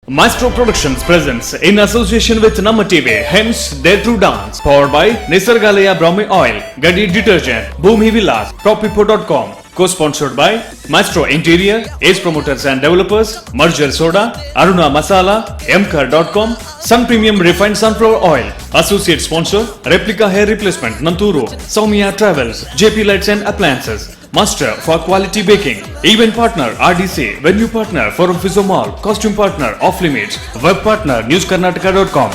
Maestro Productions presents in association with Namma TV, hence Dare to Dance, powered by Nisargalaya Brahmi Oil, Gadi Detergent, Bhumi Villas, Propipo.com, co-sponsored by Maestro Interior, Ace Promoters and Developers, Merger Soda, Aruna Masala, Mcar.com, Sun Premium Refined Sunflower Oil, associate sponsor, Replica Hair Replacement, Nanturu, Soumya Travels, JP Lights and Appliances, Master for Quality Baking, Event Partner RDC, Venue Partner for Office Mall, Costume Partner Off Limits, Web Partner NewsKarnataka.com.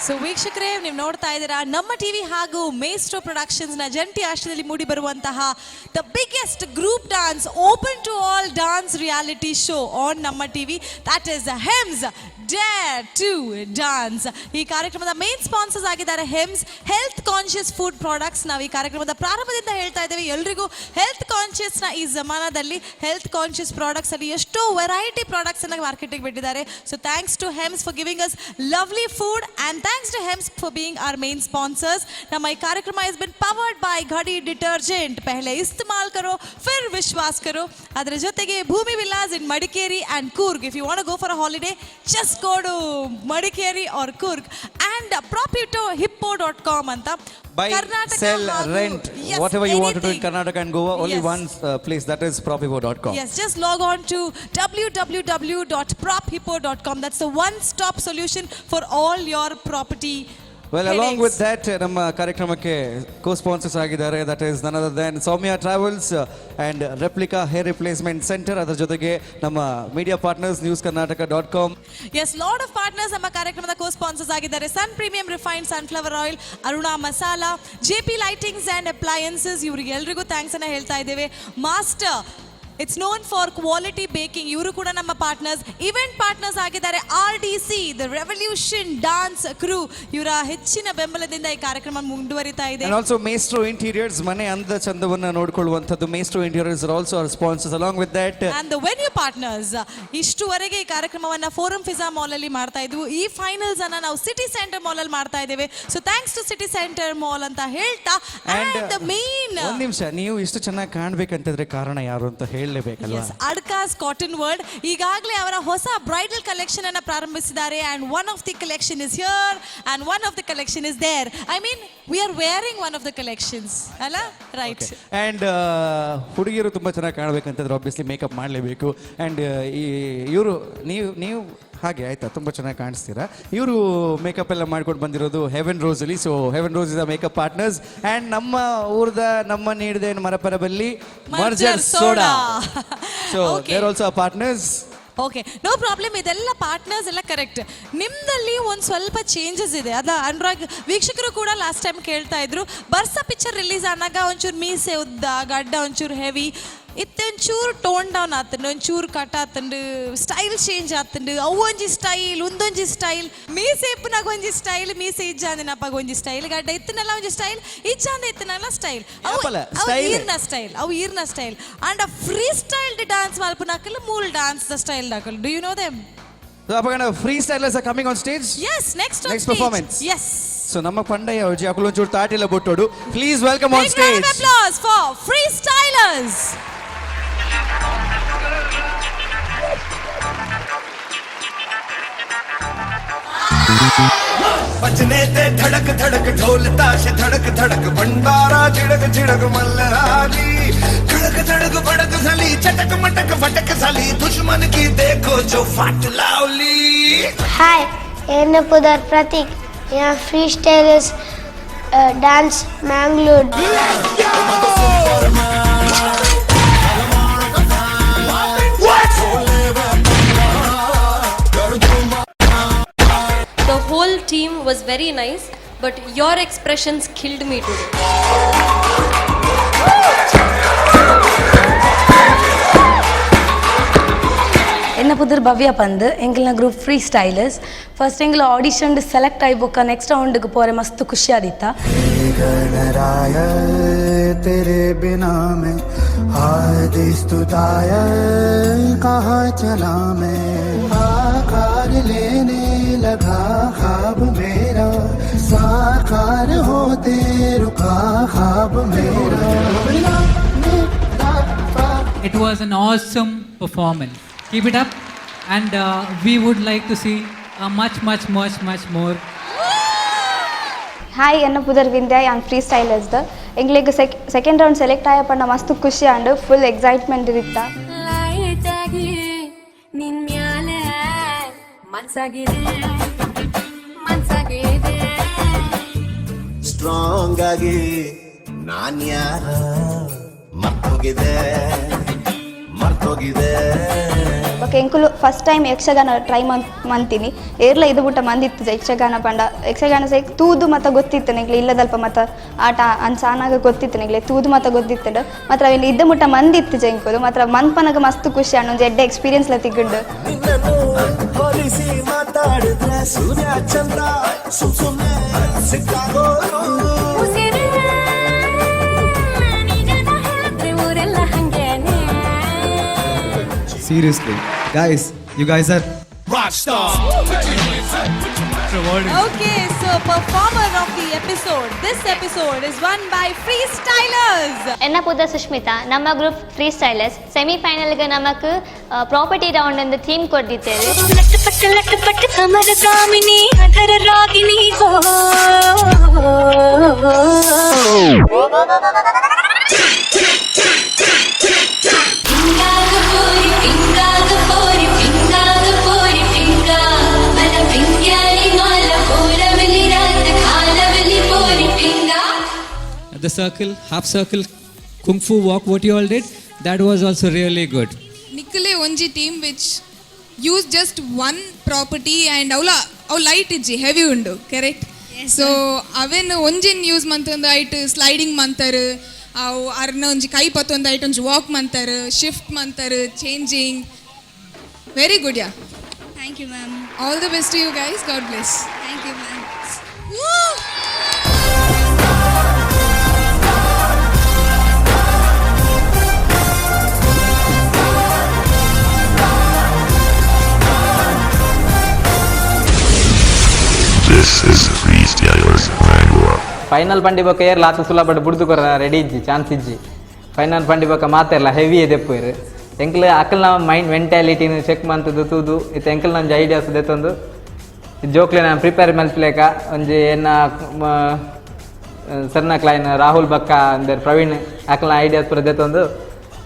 So ವೀಕ್ಷಕರೇ, ನೀವು ನೋಡ್ತಾ ಇದ್ದೀರಾ ನಮ್ಮ TV ಹಾಗೂ ಮೇಸ್ಟ್ರೋ productions ನ ಜಂಟಿ ಆಶ್ರಯದಲ್ಲಿ ಮೂಡಿ ಬರುವಂತಹ the biggest group dance open to all dance reality show on Namma TV, that is Hems dare to dance. ಈ ಕಾರ್ಯಕ್ರಮದ ಮೇನ್ ಸ್ಪಾನ್ಸರ್ಸ್ ಆಗಿದ್ದಾರೆ Hems health conscious food products. ನಾವು ಈ ಕಾರ್ಯಕ್ರಮದ ಪ್ರಾರಂಭದಿಂದ ಹೇಳ್ತಾ ಇದ್ದೇವೆ, ಎಲ್ರಿಗೂ ಹೆಲ್ತ್ ಕಾನ್ಶಿಯಸ್ ನ ಈ ಜಮಾನದಲ್ಲಿ ಹೆಲ್ತ್ ಕಾನ್ಶಿಯಸ್ ಪ್ರಾಡಕ್ಟ್ಸ್ ಅಲ್ಲಿ ಎಷ್ಟೋ ವೆರೈಟಿ ಪ್ರಾಡಕ್ಟ್ಸ್ ಅನ್ನ ಮಾರ್ಕೆಟಿಗೆ ಬಿಟ್ಟಿದ್ದಾರೆ. So thanks to Hems for giving us lovely food and thanks to Hems for being our main sponsors. Now my कार्यक्रम has been powered by Gadi Detergent. पहले इस्तेमाल करो फिर विश्वास करो. ಅದರ ಜೊತೆಗೆ ಭೂಮಿ Vilas in Madikeri and Coorg. If you want to go for a holiday, just go to Madikeri or Coorg. And propitohippo.com ಅಂತ buy, sell, rent, yes, whatever you want to do in Karnataka and Goa, only yes. one place, that is propihippo.com. Yes, just log on to www.prophippo.com. That's the one-stop solution for all your property. Well, along with that, ನಮ್ಮ ಕಾರ್ಯಕ್ರಮಕ್ಕೆ co-sponsors ಆಗಿದ್ದಾರೆ, that is none other than Soumya Travels and Replica Hair Replacement Center. ಅದರ ಜೊತೆಗೆ ನಮ್ಮ media partners NewsKarnataka.com. Yes, lot of partners ನಮ್ಮ ಕಾರ್ಯಕ್ರಮದ co-sponsors ಆಗಿದ್ದಾರೆ. Sun Premium Refined Sunflower Oil, Aruna Masala, JP Lightings and Appliances. ಇವರಿಗೆ ಎಲ್ರಿಗೂ thanks ಅನ್ನ ಹೇಳ್ತಾ ಇದ್ದೇವೆ. Master, it's known for quality baking, ಇವರು ಕೂಡ ನಮ್ಮ ಪಾರ್ಟ್ನರ್ಸ್. ಇವೆಂಟ್ ಪಾರ್ಟ್ನರ್ಸ್ ಆಗಿದ್ದಾರೆ RDC, ದ ರೆವಲ್ಯೂಷನ್ ಡಾನ್ಸ್ ಕ್ರೂ. ಇವರ ಹೆಚ್ಚಿನ ಬೆಂಬಲದಿಂದ ಈ ಕಾರ್ಯಕ್ರಮ ಮುಂದುವರಿತಾ ಇದೆ. And also Maestro Interiors, ಮನೆ ಅಂದ ಚಂದವನ್ನ ನೋಡಿಕೊಳ್ಳುವಂತದ್ದು Maestro Interiors are also our sponsors. Along with that, and the venue partners. ಇಷ್ಟುವರೆಗೆ ಈ ಕಾರ್ಯಕ್ರಮವನ್ನ ಫೋರಂ ಫಿಜಾ ಮಾಲ್ ಅಲ್ಲಿ ಮಾಡ್ತಾ ಇದ್ವು. ಈ ಫೈನಲ್ಸ್ ಅನ್ನ ನಾವು ಸಿಟಿ ಸೆಂಟರ್ ಮಾಲ್ ಅಲ್ಲಿ ಮಾಡ್ತಾ ಇದ್ದೇವೆ. So thanks to city centre mall ಅಂತ ಹೇಳ್ತಾ, and the main ಒಂದು ನಿಮಿಷ, ನೀವು ಇಷ್ಟು ಚೆನ್ನಾಗಿ ಕಾಣಬೇಕಂತಿದ್ರೆ ಕಾರಣ ಯಾರು ಅಂತ ಹೇಳಲೇಬೇಕಲ್ವಾ? ಅಡ್ಕಾಸ್ ಕಾಟನ್ ವರ್ಲ್ಡ್ ಈಗಾಗಲೇ ಅವರ ಹೊಸ ಬ್ರೈಡಲ್ ಕಲೆಕ್ಷನ್ ಅನ್ನ ಪ್ರಾರಂಭಿಸಿದ್ದಾರೆ. and one of the collection is here and one of the collection is there. I mean, we are wearing one of the collections, ಅಲ್ಲ? ರೈಟ್. ಅಂಡ್ ಹುಡುಗಿಯರು ತುಂಬಾ ಚೆನ್ನಾಗಿ ಕಾಣಬೇಕಂತಂದ್ರೆ ಆಬ್ವಿಯಸ್ಲಿ ಮೇಕಪ್ ಮಾಡಲೇಬೇಕು. ಅಂಡ್ ಇವರು ನೀವು ಹಾಗೆ ಆಯ್ತಾ, ತುಂಬ ಚೆನ್ನಾಗಿ ಕಾಣಿಸ್ತೀರಾ. ಇವರು ಮೇಕಪ್ ಎಲ್ಲ ಮಾಡ್ಕೊಂಡು ಬಂದಿರೋದು ಹೆವೆನ್ ರೋಸ್ ಅಲ್ಲಿ. So heaven rose is a makeup partners. And ನಮ್ಮ ಊರ್ದ ನಮ್ಮ ನೀಡಿದ ಮರಪರಬಲ್ಲಿ ಮರ್ಜರ್ soda. So they're also partners. Okay, no problem. ಇದೆಲ್ಲ ಪಾರ್ಟ್ನರ್ಸ್ ಎಲ್ಲ ಕರೆಕ್ಟ್. ನಿಮ್ದಲ್ಲಿ ಒಂದು ಸ್ವಲ್ಪ ಚೇಂಜಸ್ ಇದೆ. ಅದ ಅನುರಾಗ್ ವೀಕ್ಷಕರು ಕೂಡ ಲಾಸ್ಟ್ ಟೈಮ್ ಕೇಳ್ತಾ ಇದ್ರು, ಬರ್ಸ ಪಿಕ್ಚರ್ ರಿಲೀಸ್ ಆದಾಗ ಒಂಚೂರು ಮೀಸೆ ಉದ್ದ, ಗಡ್ಡ ಒಂಚೂರು ಹೆವಿ ಇತ್ತೊಂಚೂರು ಟೋನ್ ಡೌನ್ ಆತಂಡು, ಒಂಚೂರು ಕಟ್ ಆತಂಡು, ಸ್ಟೈಲ್ ಚೇಂಜ್ ಆತಂಡು. ಅವು ಒಂಜಿ ಸ್ಟೈಲ್, ಒಂದೊಂಜಿ ಸ್ಟೈಲ್. ಮೀಸೆ ಇಪ್ಪನಾಗ ಒಂಜಿ ಸ್ಟೈಲ್, ಮೀಸೆ ಇಜ್ಜಾಂದಿನಪ್ಪಾಗ ಒಂಜಿ ಸ್ಟೈಲ್, ಗಡ್ಡ ಇತ್ತನಲ್ಲ ಒಂಜಿ ಸ್ಟೈಲ್, ಇಜ್ಜಾಂದ ಇತ್ತನಲ್ಲ ಸ್ಟೈಲ್. ಅವು ಈರ್ನ style and freestyle dance ಮಲ್ಪನಾಕಲ್ಲ ಮೂಲ್ ಡಾನ್ಸ್ ದ ಸ್ಟೈಲ್ ದಾಕಲ್. Do you know them? So apagana freestylers are coming on stage. Yes, next performance. Yes. So ನಮ್ಮ ಪಂಡಯ್ಯ ಅವಜಿ ಅಕಲೊಂಚೂರು ತಾಟಿಲ್ಲ ಬೊಟ್ಟೋಡು. Please welcome on stage. Big round of applause for freestylers. बजने ते धड़क धड़क ढोल ताश धड़क धड़क भंडारा झिड़क झिड़क मल्हारी धड़क धड़क भड़क साली चटक मटक फटक साली दुश्मन की देखो जो फाट लावली. हाय, एन पुदर प्रतीक, यहाँ free stylers dance Mangalore. The whole team was very nice, but your expressions killed me today. என்ன புதிர் பவ்யா பந்து எங்கள ಗ್ರೂಪ್ ಫ್ರೀ ಸ್ಟೈಲರ್ಸ್. ಫಸ್ಟ್ ಎಂಗ್ಲ ಆಡಿಷನ್ ಸೆಲೆಕ್ಟ್ ಆಯ್ಬೋಕ ನೆಕ್ಸ್ಟ್ ರೌಂಡ್ಗೆ ಪೋರೆ ಮಸ್ತ್ ಖುಷಿ ಆದಿತ್ತ. गणराय तेरे बिना में आदिस्तुताय कहाँ चला मैं आकार लेने लगा ख्वाब मेरा साकार होते रुका ख्वाब मेरा. It was an awesome performance. Keep it up, and we would like to see much more. Hi ಎನ್ನ ಪುದರ್ ವಿಂದ್ಯಾ ಯಾನ್ ಫ್ರೀ ಸ್ಟೈಲರ್ಸ್ದು ಎಂಗ್ಲಿಗೆ ಸೆಕೆಂಡ್ ರೌಂಡ್ ಸೆಲೆಕ್ಟ್ ಆಯ ಪಂಡ ಮಸ್ತ್ ಖುಷಿ ಆಂಡ್ ಫುಲ್ ಎಕ್ಸೈಟ್ಮೆಂಟ್ ಇತ್ತ ಸ್ಟ್ರಾಂಗ್ ಆಗಿ ನಾನ್ ಯಾರ ಮರ್ತೋಗಿದೆ ಬಟ್ ಎಂಕುಲು ಫಸ್ಟ್ ಟೈಮ್ ಯಕ್ಷಗಾನ ಟ್ರೈ ಮಂತೀನಿ ಏರ್ಲ ಇದು ಬಿಟ್ಟ ಮಂದಿತ್ತು ಯಕ್ಷಗಾನ ಪಂಡ ಯಕ್ಷಗಾನ ಸಹ ತೂದು ಮತ್ತು ಗೊತ್ತಿತ್ತು ನೆಗ್ಲಿ ಇಲ್ಲದಲ್ಪ ಮತ್ತು ಆಟ ಅನ್ಸಾನಾಗ ಗೊತ್ತಿತ್ತು ನೆಗ್ಲಿ ತೂದು ಮತ್ತು ಗೊತ್ತಿತ್ತು ಮಾತ್ರ ಇಲ್ಲಿ ಇದ್ದ ಮುಟ್ಟ ಮಂದಿತ್ತು ಜಂಕುದು ಮಾತ್ರ ಮನ್ಪನಗ ಮಸ್ತ್ ಖುಷಿ ಅನ್ನೊಂದು ಎಡ್ಡೆ ಎಕ್ಸ್ಪೀರಿಯನ್ಸ್ಲ ತಿಗ್ಗುಂಡು Seriously, guys, you guys are rock stars. Okay, so performer of the episode. This episode is won by Freestylers. ಎನ್ನ ಪುದ ಸುಷ್ಮಿತಾ ನಮ್ಮ ಗ್ರೂಪ್ ಫ್ರೀ ಸ್ಟೈಲರ್ಸ್ ಸೆಮಿಫೈನಲ್ಗೆ ನಮಕ್ ಪ್ರಾಪರ್ಟಿ ರೌಂಡ್ ಎಂದು ಥೀಮ್ ಕೊಟ್ಟಿದ್ದೇವೆ The circle, half circle, kung fu walk, what you all did, that was also really good. Nikkale onji team which use just one property and avla light iji heavy undu, correct? Yes, so aven onjin use mantanda it sliding mantaru aw arna onji kai pattonda it onji walk mantaru shift mantaru changing. Very good, yeah. Thank you, ma'am. All the best to you guys. God bless. Thank you, ma'am. Woo! Final ಪಂಡಿ ಬೊಕ್ಕ ಏರ್ಲ ಆತ ಸುಲಭ ಬುಡ್ದು ready ಇಜ್ಜಿ chance ಇಜ್ಜಿ final ಪಂಡಿ ಬೊಕ್ಕ ಮಾತೆಲ್ಲ ಹೆವಿ ಎದೆಪ್ಪು ಇರು ಎಂಕ್ಲ ಅಕ್ಕಲ್ನ ಮೈಂಡ್ ಮೆಂಟಾಲಿಟಿನ ಚೆಕ್ ಮಂತದ್ದು ತೂದು ಇತ್ತು ಎಂಕಲ್ ನಂಜಿ ಐಡಿಯಾಸ್ ದೆತ್ತೊಂದು ಜೋಕ್ಲೆ ನಾನು ಪ್ರಿಪೇರ್ ಮಲ್ಪಲೇಕ ಒಂಜಿ ಎನ್ನ ಸಣ್ಣ ಕ್ಲೈನ್ ರಾಹುಲ್ ಬಕ್ಕ ಅಂದರೆ ಪ್ರವೀಣ್ ಅಕ್ಕಲ್ನ ಐಡಿಯಾಸ್ ಪುರ ದೆತ್ತೊಂದು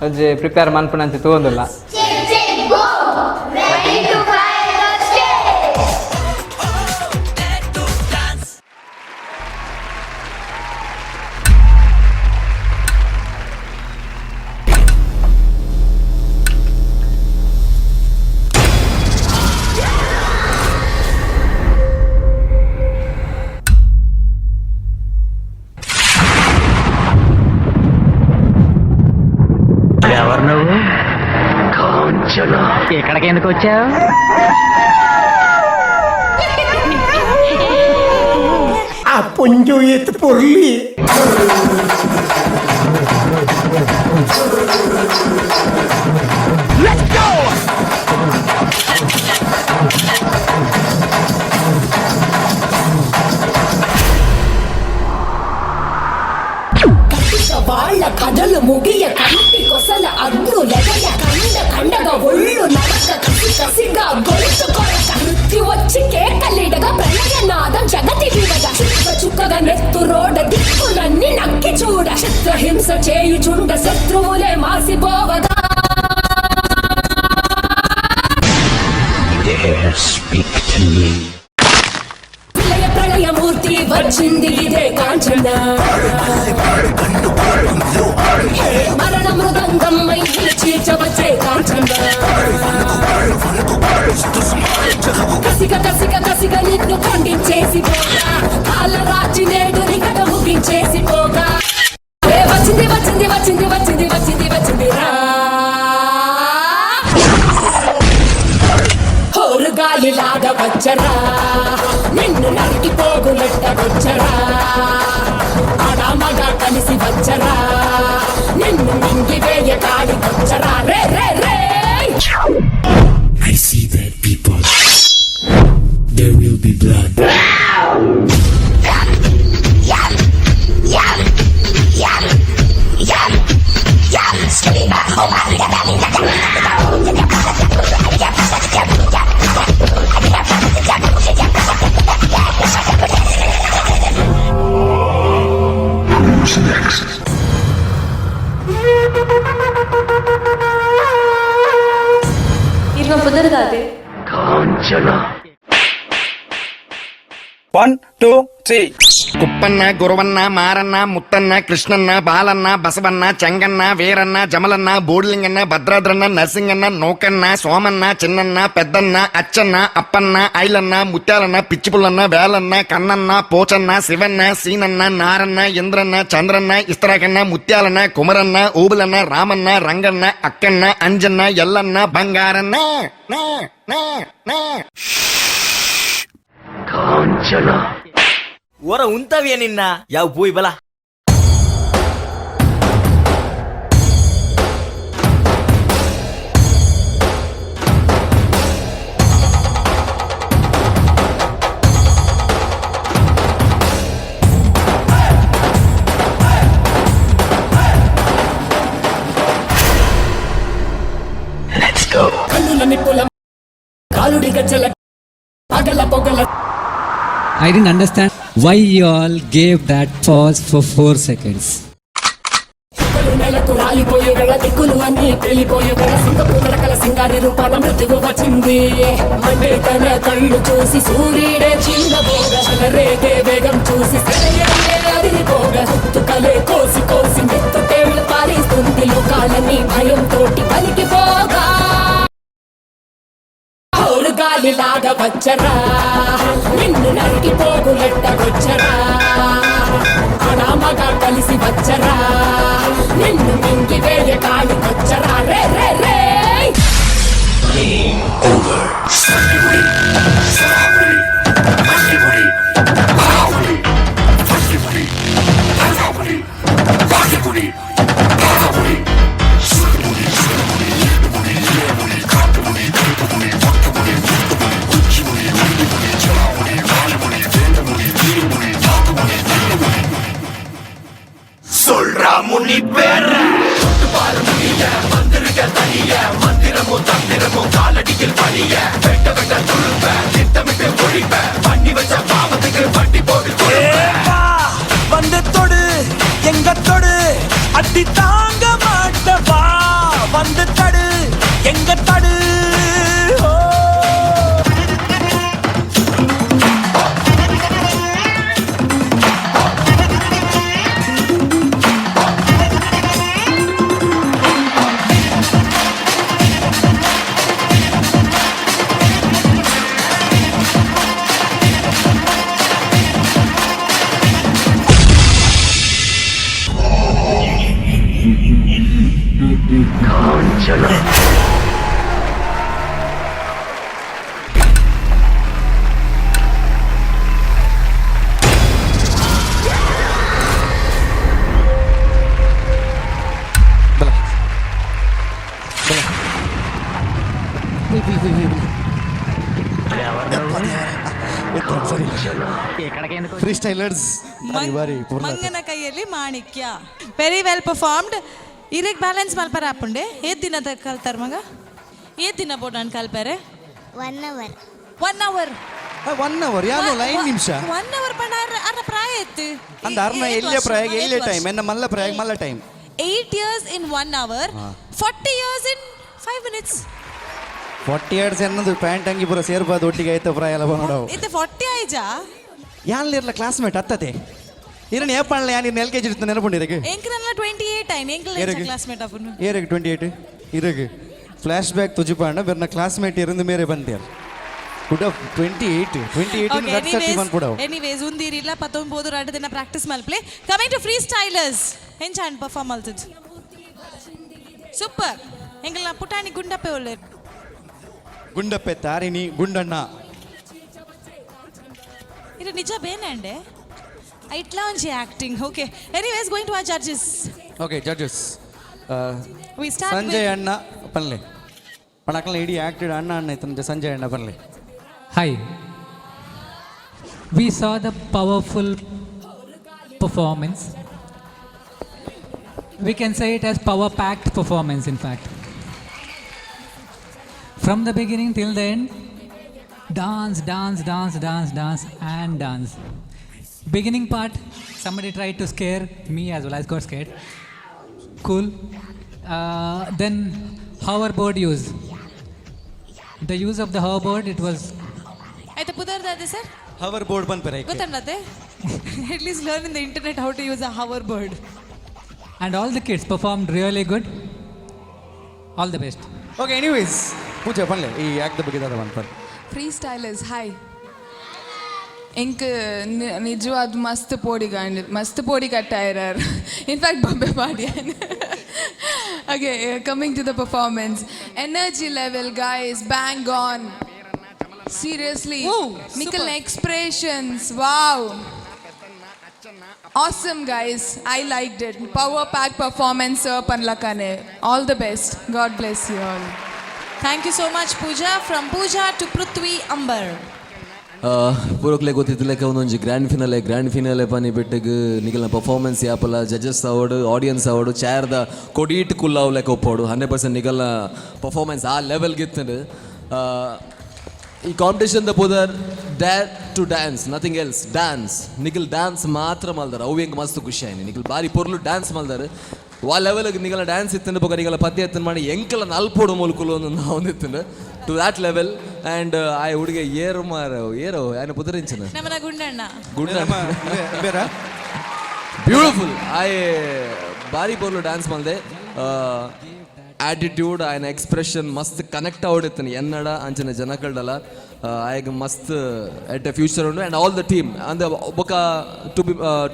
ಒಂಜಿ ಪ್ರಿಪೇರ್ ಮನ್ಪುನಂಚಿ ತೂಂದಿಲ್ಲ ఎవరు నువ్వు ఇక్కడికి ఎందుకు వచ్చావు ఆ పుంజు ఎత్తు పొర్లి వాళ్ళ కథలు ముగియ కంటి కొసల అగ్గు లెగయ కండగా ఒళ్ళు నడక కసిగా గొలుసు కొరక మృత్యు వచ్చి కేకలిడగా ప్రళయనాదం జగతి విడగా చుక్కగా నెత్తు రోడ దిక్కులన్నీ నక్కి చూడ చిత్రహింస చేయుచుండ శత్రువులే మాసిపోవగా ప్రళయమూర్తి వచ్చింది ఇదే కాంచన మరణ మృదంగం చీల్చవచ్చే కాంచన కసిగా నిన్ను ఖండించేసి పోగా కాళ్ళ రాచి నేడు నికట ముగించేసి పోగా వచ్చింది రా Irma Pudargade. One, two, three. ಕುಪ್ಪನ್ನ ಗುರುವನ್ನ ಮಾರನ್ನ ಮುತ್ತನ್ನ ಕೃಷ್ಣನ್ನ ಬಾಲನ್ನ Basavanna ಚಂಗನ್ನ ವೀರನ್ನ ಜಮಲನ್ನ ಬೂಡ್ಲಿಂಗನ್ನ ಭದ್ರಾದ್ರನ್ನ ನರಸಿಂಗನ್ನ ನೌಕನ್ನ Somanna ಚಿನ್ನನ್ನ ಪೆದ್ದನ್ನ ಅಚ್ಚನ್ನ ಅಪ್ಪನ್ನ ಐಲನ್ನ ಮುತ್ಯಾಲನ್ನ ಪಿಚ್ಚಿಪುಲ್ಲನ್ನ ವ್ಯಾಲನ್ನ ಕಣ್ಣನ್ನ ಪೋಚನ್ನ ಶಿವನ್ನ ಸೀನನ್ನ ನಾರನ್ನ ಇಂದ್ರನ್ನ ಚಂದ್ರನ್ನ ಇಸ್ತ್ರಾಕನ್ನ ಮುತ್ಯಾಲನ್ನ ಕುಮರನ್ನ ಊಬಲನ್ನ ರಾಮನ್ನ ರಂಗನ್ನ ಅಕ್ಕನ್ನ ಅಂಜನ್ನ ಎಲ್ಲನ್ನ ಬಂಗಾರನ್ನ ಓರ ಉಂತವ್ಯ ನಿನ್ನ ಯಾವ ಪೂಯ್ ಬಲ కన్నుల నిప్పుల కాలుడి గజ్జల పగల పొగల I didn't understand why you all gave that pause for 4 seconds. నెలకు రాలిపోయే వేళ దిక్కులు అన్ని పేలిపోయే వేళ సింగపూరకల సింగారి రూపాల మృత్యువు వచ్చింది మండే తన కళ్ళు చూసి సూర్యుడే చిన్నబోగా రేగే వేగం చూసి అదిరిపోగా తుకలే కోసి కోసి మెత్తుటేళ్ళు పారిస్తుంది లోకాలని భయంతోటి పలికిపోగా గాలిలాగా వచ్చరా నిన్ను నరికి పోగులెట్టగొచ్చరా అనామగా కలిసి వచ్చరా నిన్ను మింగి వేయ కాలికొచ్చరా రే రే రే சொல்றா முனி பேர பாரு முனிய மந்திரிக தனிய மந்திரமோ தந்திரமோ காலடியில் பணிய வெட்ட வெட்ட துழுப்ப திட்டமிட்டு ஒழிப்ப பண்ணி வச்ச பாவத்துக்கு வட்டி போட்டு வந்து தொடு எங்க தொடு அடி தாங்க மாட்டவா வந்து தடு எங்க தடு ಫ್ರೀ ಸ್ಟೈಲರ್ಸ್ ಮಂಗನ ಕೈಯಲ್ಲಿ ಮಾಣಿಕ್ಯ ವೆರಿ ವೆಲ್ ಪರ್ಫಾರ್ಮ್ಡ್ ಇರಕ್ ಬ್ಯಾಲೆನ್ಸ್ ಮಲ್ಪರ ಹಾಪುಂಡೆ ಏತ್ ದಿನದ ಕಲ್ತಾರ ಮಗ ಏತ್ ದಿನ ಬೋಟ್ ನಾನು ಕಲ್ಪಾರೆ 1 hour 1 hour 1 hour ಯಾನು 9 ನಿಮಿಷ 1 hour ಪಂಡ ಅರ ಪ್ರಾಯ ಎತ್ತು ಅಂದ ಅರ್ನ ಎಲ್ಲೇ ಪ್ರಾಯ ಎಲ್ಲೇ ಟೈಮ್ ಎನ್ನ ಮಲ್ಲ ಪ್ರಾಯ ಮಲ್ಲ time 8 years in 1 hour 40 years in 5 minutes 40 years ಎನ್ನದು pant ಅಂಗಿ ಪುರ ಸೇರ್ಬಾದ ಒಟ್ಟಿಗೆ ಆಯ್ತು ಪ್ರಾಯ ಎಲ್ಲ ಬಂದವು ಇದು 40 ಆಯ್ಜಾ ಯಾನ್ಲಿರ್ಲ ಕ್ಲಾಸ್ಮೇಟ್ ಅತ್ತತೆ ಇರನ್ ಏಪಣ್ಣ ಯಾನ್ ಇರ್ನ LKG ಇರ್ತ ನೆನಪುಂಡಿರಗೆ ಎಂಕನಲ್ಲ 28 ಆಯ್ನ ಎಂಕಲ ಕ್ಲಾಸ್ಮೇಟ್ ಅಪ್ಪನು ಏರಗೆ 28 ಇರಗೆ ಫ್ಲಾಶ್ ಬ್ಯಾಕ್ ತುಜಿಪಾಂಡ ಬೆರ್ನ ಕ್ಲಾಸ್ಮೇಟ್ ಇருந்து ಮೇರೆ ಬಂದಿಯರ್ ಗುಡ್ 28 ಇನ್ ದಟ್ 31 ಪುಡವ ಎನಿವೇಸ್ ಉಂದಿರಿಲ್ಲ 19 2 ದಿನ ಪ್ರಾಕ್ಟೀಸ್ ಮಲ್ಪ್ಲೆ ಕಮಿಂಗ್ ಟು ಫ್ರೀ ಸ್ಟೈಲರ್ಸ್ ಎಂಚಾಂಡ್ ಪರ್ಫಾರ್ಮ್ ಆಲ್ತದ್ ಸೂಪರ್ ಎಂಕಲ ಪುಟಾಣಿ ಗುಂಡಪ್ಪೆ ಒಳ್ಳೆ ಗುಂಡಪ್ಪೆ ತಾರಿಣಿ ಗುಂಡಣ್ಣ ಇದು ನಿಜ ಬೇನೆ ಅಂಡೆ ಇಟ್ಲಾ ಒಂಜಿ acting okay anyways going to our judges okay judges we start Sanjay ಅಣ್ಣ ಪನ್ಲೆ ಪಣಕಲ ಇಡಿ ಆಕ್ಟೆಡ್ ಅಣ್ಣ ಅಣ್ಣ ಇತ್ತಂತೆ ಸಂಜಯ್ ಅಣ್ಣ ಪನ್ಲೆ Hi. We saw the powerful performance. We can say it as power-packed performance, in fact. From the beginning till the end, dance, dance, dance, dance, dance, and dance. Beginning part, somebody tried to scare me as well. I got scared. Cool. Then hoverboard use. The use of the hoverboard, it was ಆಯ್ತಾ ಪುದರ್ದಾದೆ sir hour board ಬಂದ್ ಪರ ಗೊತ್ತನ್ನತ್ತೆ at least learn in the internet how to use a hoverboard. and all the kids performed really good. All the best. Okay anyways Pooja ಬನ್ಲೆ ಈ act ಬಗ್ಗೆ ದಾದ ಬಂದ್ಪರ್ free ಸ್ಟೈಲರ್ಸ್ hi ಎಂಕ್ ನಿಜವಾದ ಮಸ್ತ್ ಪೋಡಿ ಕಟ್ಟಾಯಿರಾರ್ ಇನ್ಫ್ಯಾಕ್ಟ್ ಬೊಬ್ಬೆ ಮಾಡಿ okay coming to the performance energy level guys bang on seriously Nikhil expressions wow awesome guys, I liked it. Power pack performance panlakane. All the best. God bless you all. Thank you so much Pooja. From Pooja to Prithvi Ambar. ಪೂರಕ್ಲೆ ಗೊತ್ತಿದ್ದಲೆಕ್ಕ ಒಂದೊಂದು grand finale ಪನಿ ಬಿಟ್ಟಿಗೆ ನಿಖಲ್ನ performance ಯಾಪಲ್ಲ judges award audience award ಚೇರ್ದ ಕೊಡೀಟ್ ಕುಲ್ಲ ಅವಲೆಕ್ಕ ಒಪ್ಪೋಡು 100% ನಿಖಲ್ನ ಪರ್ಫಾರ್ಮೆನ್ಸ್ ಆ ಲೆವೆಲ್ಗೆ ಇತ್ತು ಈ ಕಾಂಪಿಟೇಷನ್ ದ ಪುದರ್ dare to dance nothing else dance Nikhil dance ಮಾತ್ರ ಮಲ್ದಾರ ಅವು ಹೆಂಗೆ ಮಸ್ತ್ ಖುಷಿ ಆಯ್ತು ನಿಖಲ್ ಬಾರಿ ಪೊರ್ಲು ಡ್ಯಾನ್ಸ್ ಮಲ್ದಾರ ಆ ಲೆವೆಲ್ಗೆ ನಿಗಲ ಡ್ಯಾನ್ಸ್ ಇತ್ತಂದು ಬೇಕಾದ್ರೆ ನಿಗಲ ಪದ್ಯ ಎತ್ತನ್ ಮಾಡಿ ಎಂಕಲ ನಲ್ಪೋಡು ಮುಲ್ಕುಲು ಒಂದು ನಾವು ಇತ್ತಂದು ಟು ದ್ಯಾಟ್ ಲೆವೆಲ್ ಆ್ಯಂಡ್ ಆ ಹುಡುಗ ಏರು ಏನು ಪುದರಿಂಚನ ನಮ್ಮನ ಗುಂಡಣ್ಣ ಬ್ಯೂಟಿಫುಲ್ ಆಯ್ ಬಾರಿ ಪೊರ್ಲು ಡ್ಯಾನ್ಸ್ ಮಲ್ದೆ ಆಟಿಟ್ಯೂಡ್ ఆయన ಎಕ್ಸ್ಪ್ರೆಷನ್ ಮಸ್ತ್ ಕನೆಕ್ಟ್ ಆವಡಿತ್ತಾನೆ ಎನ್ನಡ ಅಂಚನೆ ಜನಕಲ್ಡಲ್ಲ ಆಯ್ಗೆ ಮಸ್ತ್ ಎಟ್ ಎ ಫ್ಯೂಚರ್ ಉಂಡು ಆ್ಯಂಡ್ ಆಲ್ ದ ಟೀಮ್ ಅಂದ್ರೆ ಒಬ್ಬ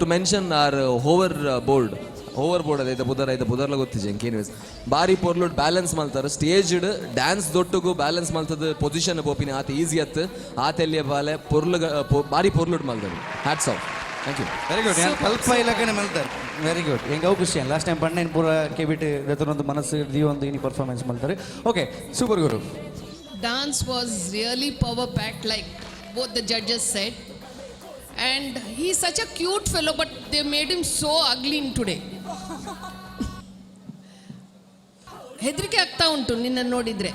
to mention our hoverboard ಅದೈತೆ ಬುಧರ್ಲ ಗೊತ್ತಿದೆ ಇಂಕೇನಿವೇಸ್ ಬಾರಿ ಪೊರ್ಲುಡ್ ಬ್ಯಾಲೆನ್ಸ್ ಮಾಡ್ತಾರೆ ಸ್ಟೇಜ್ಡ್ ಡ್ಯಾನ್ಸ್ ದೊಟ್ಟಗೂ ಬ್ಯಾಲೆನ್ಸ್ ಮಾಡ್ತದೆ ಪೊಸಿಷನ್ ಬೋಪಿನಿ ಆತ ಈಸಿ ಅತ್ತು ಆತೆಲ್ಲಿಯ ಬಾಲೆ ಬಾರಿ ಪೊರ್ಲುಡ್ ಮಾಡ್ತಾರೆ hats off thank you very good ಸ್ವಲ್ಪ ಇಲ್ಲಕನೆ ಮಲ್ತಾರೆ ವೆರಿ ಗುಡ್ ಹೆಂಗೆ ಅವು ಖುಷಿ ಲಾಸ್ಟ್ ಟೈಮ್ ಬಣ್ಣ ಪೂರ ಕೇಬಿಟ್ಟು ಒಂದು ಮನಸ್ಸು ಒಂದು ಇನಿ ಪರ್ಫಾರ್ಮೆನ್ಸ್ ಮಾಡ್ತಾರೆ okay super Guru Dance was really power packed, like both the judges said. And he's such a cute fellow, but they made him so ugly in today. ಹೆದರಿಕೆ ಆಗ್ತಾ ಉಂಟು ನಿನ್ನ ನೋಡಿದ್ರೆ.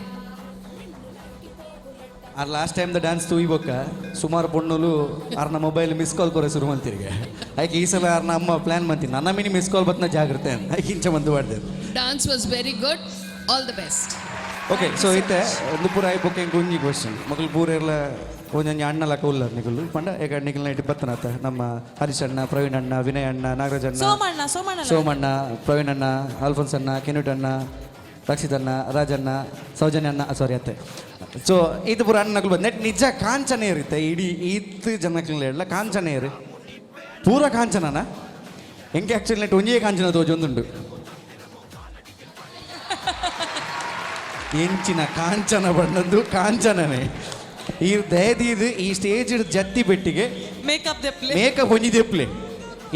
ಆ ಲಾಸ್ಟ್ ಟೈಮ್ ದ ಡ್ಯಾನ್ಸ್ ತೂಯ್ಬೇಕ ಸುಮಾರು ಪೊಣ್ಣುಲು ಅವ್ರನ್ನ mobile miss call ಕೊರೆ ಶುರು ಮಂತಿರಿಗೆ ಆಯ್ಕೆ ಈ ಸಲ ಅವ್ರನ್ನ ಅಮ್ಮ ಪ್ಲ್ಯಾನ್ ಮಾಡ್ತೀನಿ ನನ್ನ ಮಿನಿ ಮಿಸ್ ಕಾಲ್ ಬತ್ನ ಜಾಗ್ರತೆ ಆಯ್ಕೆ ಇಂಚ ಬಂದು ಮಾಡಿದೆ Dance was very good. All the best. Okay so ಐತೆ ಒಂದು ಪೂರ ಆಯ್ಕೆ ಗುಂಜಿ ಕ್ವಶನ್ ಮಕ್ಕಳು ಪೂರ ಎಲ್ಲ ಒಂದೊಂದು ಅಣ್ಣಲಕ್ಕ ಉಲ್ಲರ್ ನಿಗಲು ಪಂಡ ಈಗ ನಿಗಲ್ನ ಇಟ್ಟು ಬತ್ತನಾತ ನಮ್ಮ ಹರೀಶ್ ಅಣ್ಣ ಪ್ರವೀಣ್ ಅಣ್ಣ ವಿನಯ್ ಅಣ್ಣ ನಾಗರಾಜ್ ಅಣ್ಣ ಸೋಮಣ್ಣ ಪ್ರವೀಣ್ ಅಣ್ಣ ಅಲ್ಫೋನ್ಸ್ ಅಣ್ಣ ಕೆನ್ಯೂಟ್ ಅಣ್ಣ ರಕ್ಷಿತ್ ಅಣ್ಣ ರಾಜಣ್ಣ ಸೌಜನ್ಯ ಅಣ್ಣ ಸಾರಿ ಅತ್ತೆ ಸೊ ಇದು ಪೂರ ಅಣ್ಣಗಳು ಬಂದು ನೆಟ್ ನಿಜ ಕಾಂಚನೆ ಇರುತ್ತೆ ಇಡೀ ಈತ್ ಜನಕ್ಲೆಲ್ಲ ಎಲ್ಲ ಕಾಂಚನೆ ಇರು ಪೂರ ಕಾಂಚನನ ಹೆಂಗೆ ಆ್ಯಕ್ಚುಲಿ ನೆಟ್ ಒಂಜೇ ಕಾಂಚನ ತೋಜೊಂದುಂಡು ಎಂಚಿನ ಕಾಂಚನ ಬಣ್ಣದ್ದು ಕಾಂಚನನೇ ಈ ದಯದೀದು ಈ ಸ್ಟೇಜ್ ಜತ್ತಿ ಬೆಟ್ಟಿಗೆ ಮೇಕಪ್ ಹೊಂದಿದೆಪ್ಲೆ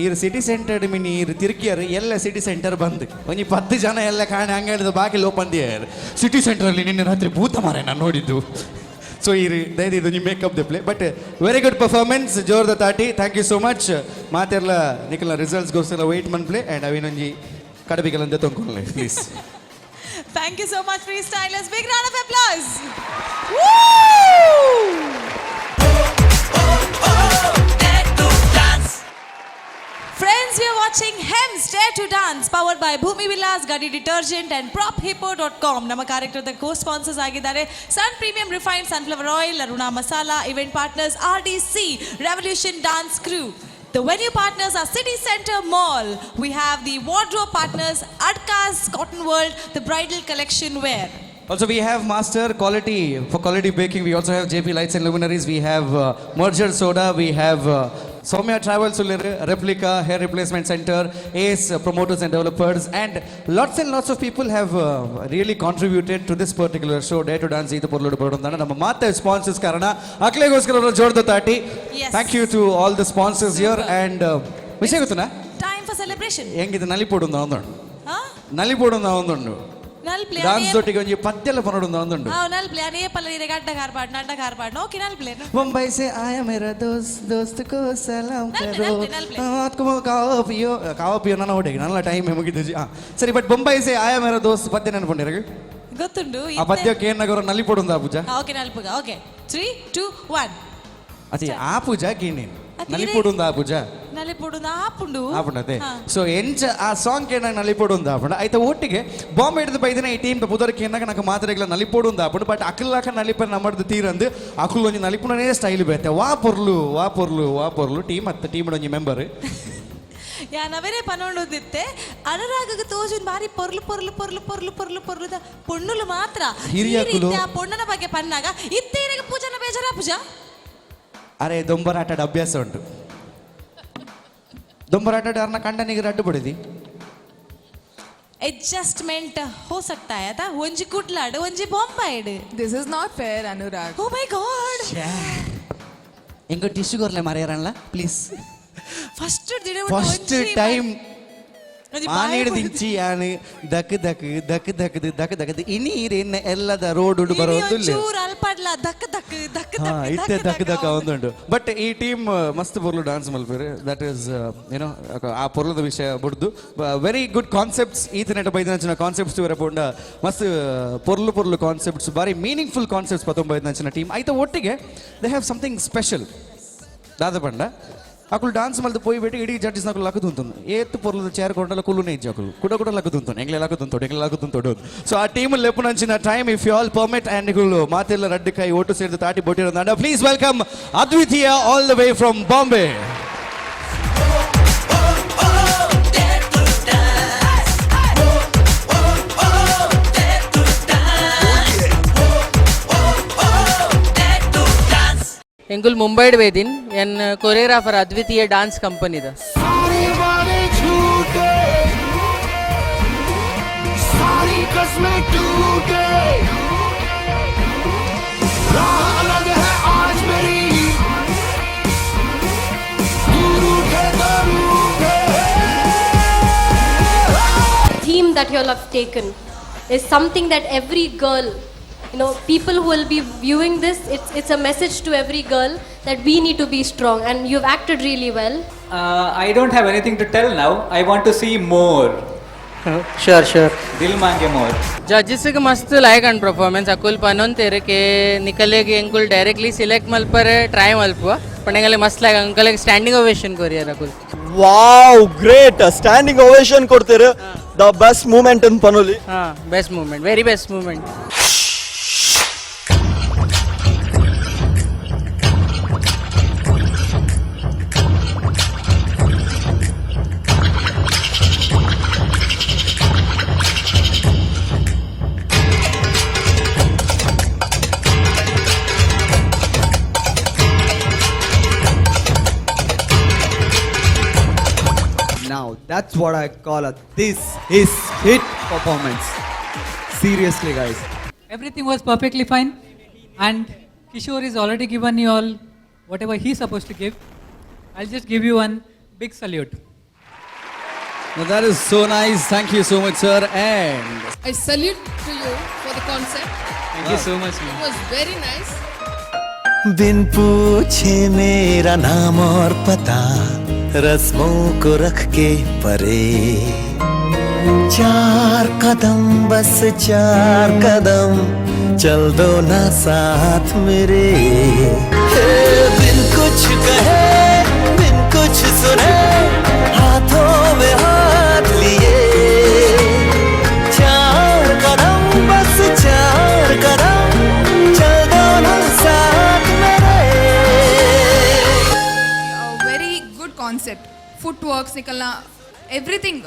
ಈ ಸಿಟಿ ಸೆಂಟರ್ ಮಿನಿ ಈ ತಿರುಕಿಯರು ಎಲ್ಲ ಸಿಟಿ ಸೆಂಟರ್ ಬಂದು ಒಂಜಿ 10 ಜನ ಎಲ್ಲ ಕಾಣೆ ಹಂಗೆ ಹೇಳಿದ ಬಾಕಿ ಲೋಪಂದಿಯಾರು ಸಿಟಿ ಸೆಂಟರಲ್ಲಿ ನಿನ್ನೆ ರಾತ್ರಿ ಭೂತ ಮಾರೆ ನಾನು ನೋಡಿದ್ದು ಸೊ ಈ ದಯದೀದು ಒಂಜಿ ಮೇಕಪ್ ದೆಪ್ಲೆ ಬಟ್ ವೆರಿ ಗುಡ್ ಪರ್ಫಾರ್ಮೆನ್ಸ್ ಜೋರ್ದ ತಾಟಿ ಥ್ಯಾಂಕ್ ಯು ಸೋ ಮಚ್ ಮಾತೆಲ್ಲ ನಿಖಲ್ನ ರಿಸಲ್ಟ್ಸ್ಗೋಸ್ಕರ ವೆಯ್ಟ್ ಮನ್ಪ್ಲೆ ಆ್ಯಂಡ್ ಅವಿನೊಂಜಿ ಕಡಬಿಗಳಂತೆ ತೊಂದ್ಕೊಳ್ಳಿ please Thank you so much freestylers. Big round of applause. Friends, we are watching Hems Dare to Dance powered by Bhumi Villas, Gadi Detergent and PropHippo.com. ನಮ್ಮ ಕಾರ್ಯಕ್ರಮದ co-sponsors ಆಗಿದ್ದಾರೆ Sun Premium Refined Sunflower Oil, Aruna Masala, event partners RDC, Revolution Dance Crew. The venue partners are City Center Mall. We have the wardrobe partners Adkas, Cotton World, the bridal collection wear. Also we have Master Quality for quality baking. We also have JP Lights and Luminaries. We have Merger Soda. We have Soumya Travels, Replica Hair Replacement Center, Ace Promoters and Developers, and lots of people have really contributed to this particular show. Dare to Dance Eid Porlodu Brodondana. Nama matte sponsors karana aklegoskara jorda tati. Thank you to all the sponsors here and ವಿಷಯ ಗೊತ್ತುನಾ Time for celebration. ಹೆಂಗಿದೆ ನಲಿಪೋಡು ಅಂದೊಂದು ನಲಿಪೋಡು ಅಂದೊಂದು ನಲ್ಪ್ಲೆ dance ಒಟ್ಟಿಗೆ ಒಂಜಿ ಪದ್ಯಲ ಪನೊಡು ಒಂದುಂಡು ನಲ್ಪ್ಲೆ ಅನೇ ಪಲ್ಲ ಗಡ್ಡ ಕಾರ್ಪಾಡ್ okay ನಲ್ಪ್ಲೆ Mumbai ಸೆ ಆಯ ಮೇರಾ ದೋಸ್ತ್ ಕೋ ಸಲಾಮ್ ಕರೋ ಆತ್ಕೋ ಕಾವಪಿಯೋ ನನ್ನ ಹೊಡೆಗೆ ನನ್ನ ಟೈಮ್ ಮುಗಿದು ಸರಿ ಬಟ್ ಮುಂಬೈ ಸೆ ಆಯ ಮೇರಾ ದೋಸ್ತ್ ಪದ್ಯ ನೆನಪುಂಡಿರಗೆ ಗೊತ್ತುಂಡು ಆ ಪದ್ಯಕ್ಕೆ ಏನಾಗರ ನಲ್ಲಿ ಪಡುಂದ ಪೂಜ ಓಕೆ ನಲ್ಪುಗ ಓಕೆ 3 2 1 ಅದೇ ಆ ಪೂಜ ಕೇನಿ ನಲ್ಲಿ ಪಡುಂದ ಆ ಪೂಜ ನಲ್ಲಿ ಪಡುಂದ ಆಪುಂಡು ಆಪುಂಡತೆ ಸೊ ಎಂಚ ಆ ಸಾಂಗ್ ಕೇನ ನಲ್ಲಿ ಪಡುಂದ ಆಪುಂಡ ಐತ ಒಟ್ಟಿಗೆ ಬಾಂಬೆ ಹಿಡಿದು ಬೈದಿನ ಈ ಟೀಮ್ ಪುದರ್ಕೆ ಏನಾಗ ನಕ ಮಾತ್ರೆಗಳ ನಲ್ಲಿ ಪಡುಂದ ಆಪುಂಡು ಬಟ್ ಅಕ್ಕಲ್ಲಾಕ ನಲಿಪ ನಮ್ಮದು ತೀರಂದು ಅಕ್ಕಲ್ ಒಂಜಿ ನಲಿಪುಣನೇ ಸ್ಟೈಲ್ ಬೇತೆ ವಾ ಪೊರ್ಲು ಟೀಮ್ ಮತ್ತೆ ಟೀಮ್ ಒಂಜಿ ಮೆಂಬರ್ ಯಾನವರೇ ಪನೊಂಡುದಿತ್ತೆ ಅನುರಾಗಕ್ಕೆ ತೋಜುನ್ ಬಾರಿ ಪೊರ್ಲು ಪೊಣ್ಣುಲು ಮಾತ್ರ ಹಿರಿಯಕುಲು ಆ ಪೊಣ್ಣನ ಬಗ್ಗೆ ಪನ್ನಾಗ ಇತ್ತೇರಿಗೆ ಪೂಜನ ಬೇಜಾರ ಪೂಜಾ ಅರೆ ದೊಂಬರಾಟದ ಅಭ್ಯಾಸ ಉಂಟು ದೊಂಬರಾಟದ ಯಾರನ್ನ ಕಂಡನಿಗೆ ಅಡ್ಡು ಪಡಿದಿ ಅಡ್ಜಸ್ಟ್ಮೆಂಟ್ ಹೋ ಸಕ್ತಾ है ता ಒಂಜಿ ಕುಟ್ಲಾಡು ಒಂಜಿ ಬೊಂಬಾಯ್ಡು this is not fair Anurag oh my god ಎಂಗ ಟಿಶ್ಯೂ ಕೊರ್ಲೆ ಮಾರೇರಲ್ಲ ಪ್ಲೀಸ್ ಫಸ್ಟ್ ಟೈಮ್ ಆನೇಡು ದಿಂಚಿ ಯಾನು ದಕ್ ಇನ್ನೀರೇನ ಎಲ್ಲದ ರೋಡ್ ಉಡು ಬರೋದಿಲ್ಲ ಚೂರ್ ಅಲ್ಪಡ್ಲ ದಕ್ ಇತ್ತೆ ದಕ್ ಒಂದುಂಟು ಬಟ್ ಈ ಟೀಮ್ ಮಸ್ತ್ ಪೊರ್ಲು ಡಾನ್ಸ್ ಮಲ್ಪೇರು ದಟ್ ಈಸ್ ಏನೋ ಆ ಪೊರ್ಲದ ವಿಷಯ ಬುಡ್ದು ವೆರಿ ಗುಡ್ ಕಾನ್ಸೆಪ್ಟ್ಸ್ ಈತನೆಟ ಬೈದಿನ ಕಾನ್ಸೆಪ್ಟ್ಸ್ ಇವರ ಪೋಂಡ ಮಸ್ತ್ ಪೊರ್ಲು ಕಾನ್ಸೆಪ್ಟ್ಸ್ ಬಾರಿ ಮೀನಿಂಗ್ಫುಲ್ ಕಾನ್ಸೆಪ್ಟ್ಸ್ ಪತ್ತೊಂಬೈದಿನ ಟೀಮ್ ಐತ ಒಟ್ಟಿಗೆ ದೇ ಹ್ಯಾವ್ ಸಮಥಿಂಗ್ ಸ್ಪೆಷಲ್ ದಾದ ಪಂಡ ಅಕುಲು ಡಾನ್ಸ್ ಮಲ್ದು ಪೋಯಿ ಬಿಟ್ಟು ಇಡೀ ಜಡ್ಜಸ್ ನಕಲು ಲಕ್ಕ ತುಂತುಂದು ಏತ್ತು ಪೊರ್ಲದ ಚೇರ್ ಕೊಂಡಲ್ಲ ಕುಲ್ಲುನೇ ಇಜ್ಜ ಅಕುಲು ಕೂಡ ಲಕ್ಕ ತುಂತುಂಡು ಎಂಗ್ಲೆ ಲಕ್ಕ ತುಂತೋಡು ಸೊ ಆ ಟೀಮ್ ಲೆಪ್ಪುನಂಚಿನ time if you all permit and ಇಗಳು ಮಾತೆಲ್ಲ ರಡ್ಡು ಕೈ ಓಟು ಸೇರಿದು ತಾಟಿ ಬೋಟಿರೋದು please welcome Advitiya all the way from Bombay ಎಂಕುಲ್ ಮುಂಬೈಡ್ ವೇದಿನ್ ಎನ್ ಕೊರಿಯೋಗ್ರಾಫರ್ ಅದ್ವಿತೀಯ ಡಾನ್ಸ್ ಕಂಪನಿದ Theme that you all have taken is something that every girl, you know, people who will be viewing this, it's a message to every girl that we need to be strong, and you've acted really well. I don't have anything to tell now. I want to see more. Sure. Dil mange more. Judges के मस्त लायक and performance अकुल पनोन तेरे के निकले के Ankul directly select मल पर try मल पुआ पढ़ेंगे मस्त लायक अंकल एक standing ovation कोरियर अकुल. Wow, great! Standing ovation ಕೊಡ್ತೀರಾ? The best moment in Panoli. Best moment, very best moment. Now that's what I call this is hit performance. Seriously, guys. Everything was perfectly fine, and Kishore is already given you all whatever he's supposed to give. I'll just give you one big salute. Now that is so nice. Thank you so much, sir. And I salute to you for the concept. Thank you so much, It was very nice. बिन पूछे मेरा नाम और पता रस्मों को रख के परे 4 कदम बस 4 कदम चल दो ना साथ मेरे बिन कुछ कहे बिन कुछ सुने हाथों में हाथ लिए 4 कदम बस 4 कदम चल दो ना साथ मेरे Very good concept. Footworks निकलना everything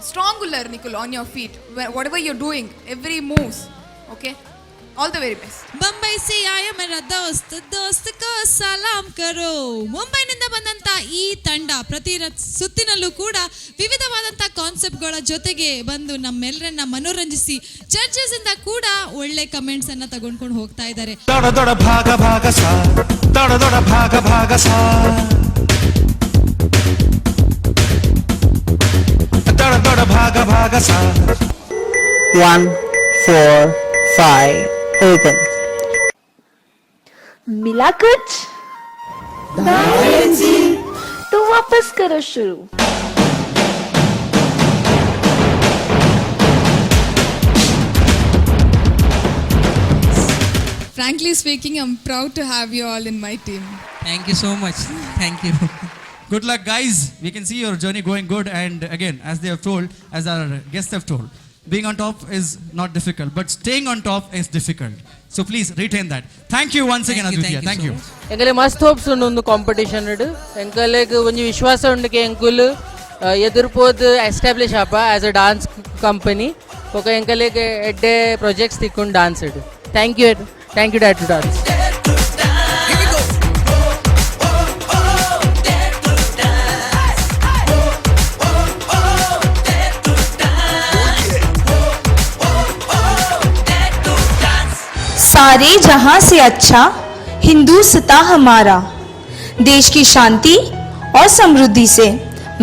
strong uller nikul on your feet whatever you're doing every moves okay all the very best. Bombay ಸೆ ಆಯ ಮೇರಾ ದೋಸ್ತ್ ಕೋ ಸಲಾಮ್ ಕರೋ ಮುಂಬೈನಿಂದ ಬಂದಂತ ಈ ತಂಡ ಪ್ರತಿ ಸುತ್ತಿನಲ್ಲೂ ಕೂಡ ವಿವಿಧವಾದಂತಹ ಕಾನ್ಸೆಪ್ಟ್ಗಳ ಜೊತೆಗೆ ಬಂದು ನಮ್ಮೆಲ್ಲರನ್ನ ಮನೋರಂಜಿಸಿ ಜಡ್ಜಸ್ ಇಂದ ಕೂಡ ಒಳ್ಳೆ ಕಮೆಂಟ್ಸ್ ಅನ್ನ ತಗೊಂಡ್ಕೊಂಡು ಹೋಗ್ತಾ ಇದ್ದಾರೆ. ದೊಡ ದೊಡ ಭಾಗ ಸಾ ದೊಡ ದೊಡ ಭಾಗ ಸಾ ದೊಡ ದೊಡ ಭಾಗ ಸಾ 1, 4, 5, open. मिला कुछ? तो वापस करो शुरू. Frankly speaking, I'm proud to have you all in my team. Thank you so much. Thank you. Good luck, guys. We can see your journey going good. And again, as they have told, as our guests have told, being on top is not difficult, but staying on top is difficult. So please retain that. Thank you once again, Aditya. Thank you. ಎಂಕಲೆ ಮಸ್ತ್ hopes ಉಂಡು competition ಎಂಕಲೆಗ್ ಒಂಜಿ ವಿಶ್ವಾಸ ಉಂಡು ಎಂಕುಲು ಎದುರ್ಪೋದು establish ಆಪ as a dance company ಒಕ ಎಂಕಲೆಗ್ ಎಡ್ಡೆ ಪ್ರಾಜೆಕ್ಟ್ಸ್ ತಿಕ್ಕೊಂಡು ಡಾನ್ಸ್ ಇಡು. Thank you Dare to Dance. सारे जहां से अच्छा हिंदुस्तां हमारा, देश की शांति और समृद्धि से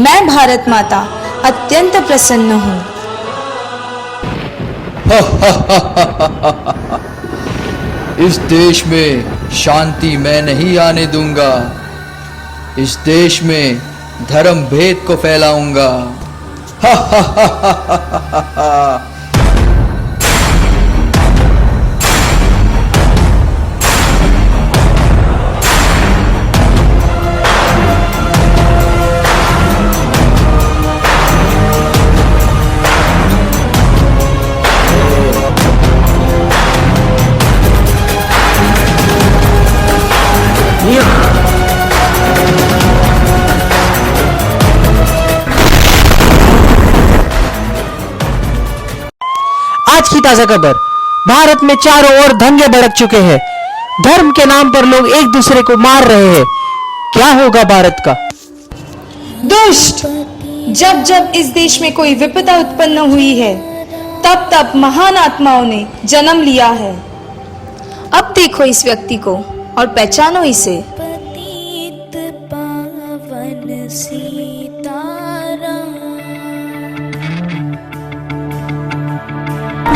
मैं भारत माता अत्यंत प्रसन्न हूँ. इस देश में शांति मैं नहीं आने दूंगा. इस देश में धर्म भेद को फैलाऊंगा. आज की ताजा खबर. भारत में चारों ओर दंगे भड़क चुके हैं. धर्म के नाम पर लोग एक दूसरे को मार रहे हैं. क्या होगा भारत का? दुष्ट, जब जब इस देश में कोई विपदा उत्पन्न हुई है, तब तब महान आत्माओं ने जन्म लिया है. अब देखो इस व्यक्ति को और पहचानो इसे.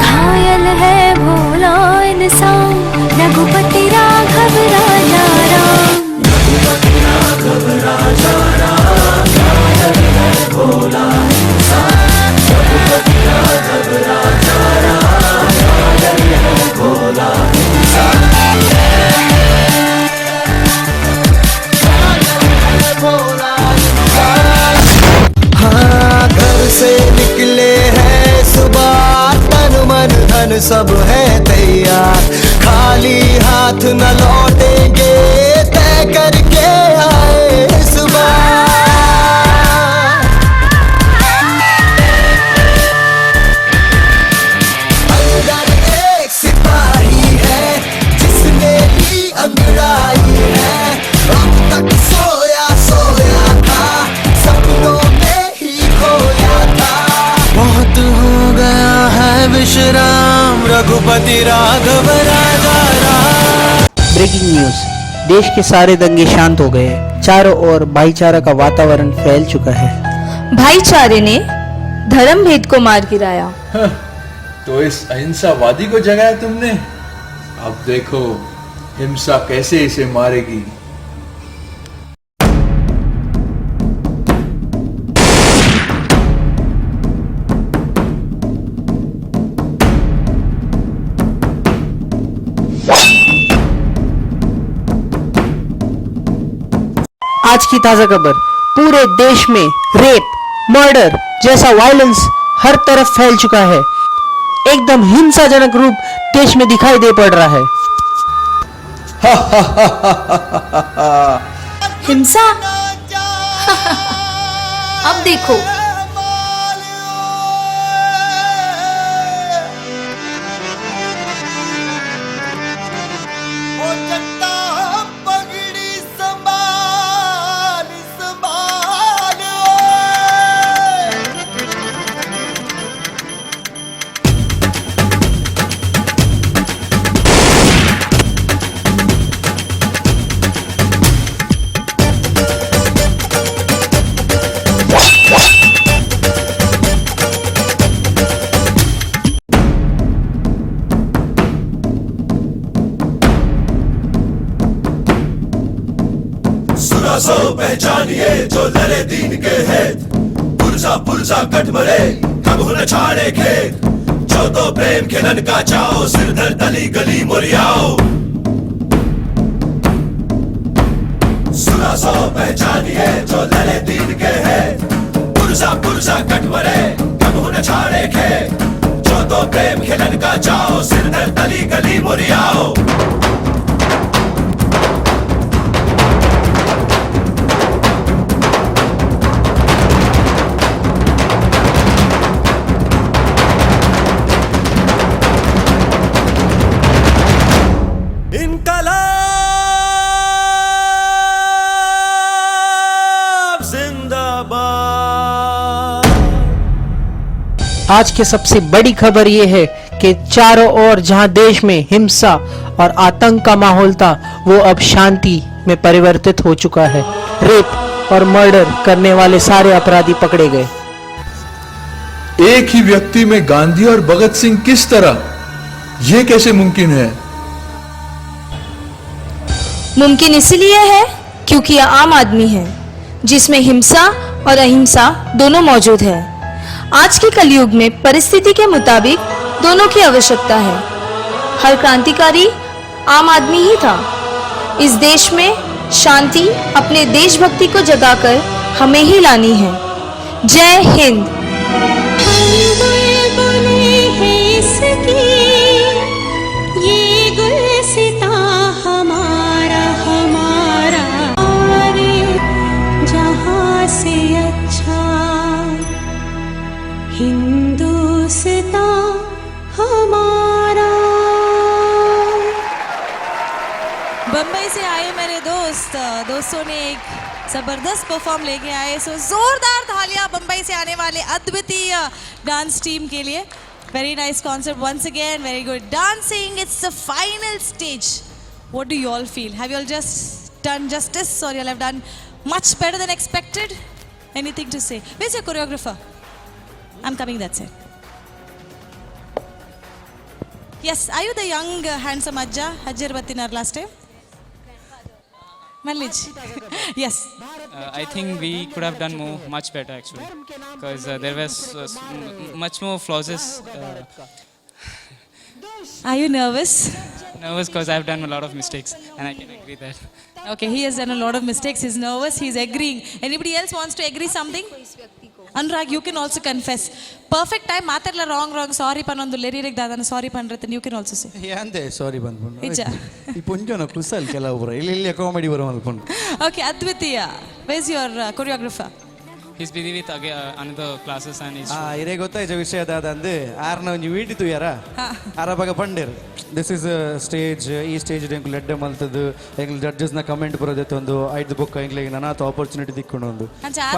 घायल है भोला इंसान, रघुपति राघव राजा राम. रघुपति राघव राजा राम, घायल है भोला इंसान. रघुपति राघव राजा राम, घायल है भोला इंसान. हाँ, घर से निकले हैं सुबह, तन मन धन सब है तैयार. खाली हाथ न लौटेंगे, तय करके आए इस बार. अंदर एक सिपाही है जिसने ली अंगड़ाई है. अब तक सोया सोया था, सपनों में ही खोया था. बहुत हो गया है विश्राम, रघुपति राघव राजा राम. Breaking news. देश के सारे दंगे शांत हो गए. चारों ओर भाईचारा का वातावरण फैल चुका है. भाईचारे ने धर्म भेद को मार गिराया. तो इस अहिंसावादी को जगाया तुमने. अब देखो हिंसा कैसे इसे मारेगी. आज की ताजा खबर. पूरे देश में रेप, मर्डर जैसा वायलेंस हर तरफ फैल चुका है. एकदम हिंसाजनक रूप देश में दिखाई दे पड़ रहा है. हिंसा. अब देखो What? सो पहचानिए जो लड़े दीन के हित पुरजा पुरजा कट मरे कब न छाड़े खेत जो तो प्रेम खिलन का चाओ सिरदर तली गली मुरियाओ सुना सो पहचानिए जो लड़े दीन के हित पुरजा पुरजा कट मरे कब न छाड़े खेत जो तो प्रेम खिलन का चाओ सिरदर तली गली मुरियाओ आज की सबसे बड़ी खबर ये है कि चारों ओर जहां देश में हिंसा और आतंक का माहौल था वो अब शांति में परिवर्तित हो चुका है। रेप और मर्डर करने वाले सारे अपराधी पकड़े गए। एक ही व्यक्ति में गांधी और भगत सिंह किस तरह, यह कैसे मुमकिन है? मुमकिन इसलिए है क्योंकि यह आम आदमी है जिसमें हिंसा और अहिंसा दोनों मौजूद है। आज के कलयुग में परिस्थिति के मुताबिक दोनों की आवश्यकता है। हर क्रांतिकारी आम आदमी ही था। इस देश में शांति अपने देशभक्ति को जगाकर हमें ही लानी है। जय हिंद। ये गुलसिता हमारा हमारा जहां से अच्छा हिंदुस्तां हमारा। बम्बई से आए मेरे दोस्तों ने एक जबरदस्त परफॉर्म लेके आए। सो जोरदार तालियां बम्बई से आने वाले अद्वितीय डांस टीम के लिए। Very nice concept once again, very good dancing. It's the final stage. What do you all feel? Have you all just done justice और you have done much better than expected? Anything to say? Where's your choreographer? I'm coming, that's it. Yes, are you the young handsome Ajja? Hajjar Battinar last time? Mallij. Yes. I think we could have done much better actually, because there was much more flaws. Are you nervous? Nervous because I've done a lot of mistakes, and I can agree that. Okay, he has done a lot of mistakes. He's nervous. He's agreeing. Anybody else wants to agree something? Anurag, you can also confess. Perfect time. Matarla wrong. Sorry panondu leririk dadana sorry panratan. You can also say. Yande sorry bandu. Ija. Ipunjono kusal kelabura. Illiya comedy varum alpon. Okay, Advitiya. Where's your choreographer? He's busy with another classes and he's. Ire gottayicha vishayada ande arna onju veeti tuyara. Arabaga pandir. This is a stage. Ee stage enku ledde maltadu. Engu judges na comment brodete ondu 5 book engle nanata opportunity dikkondo ondu.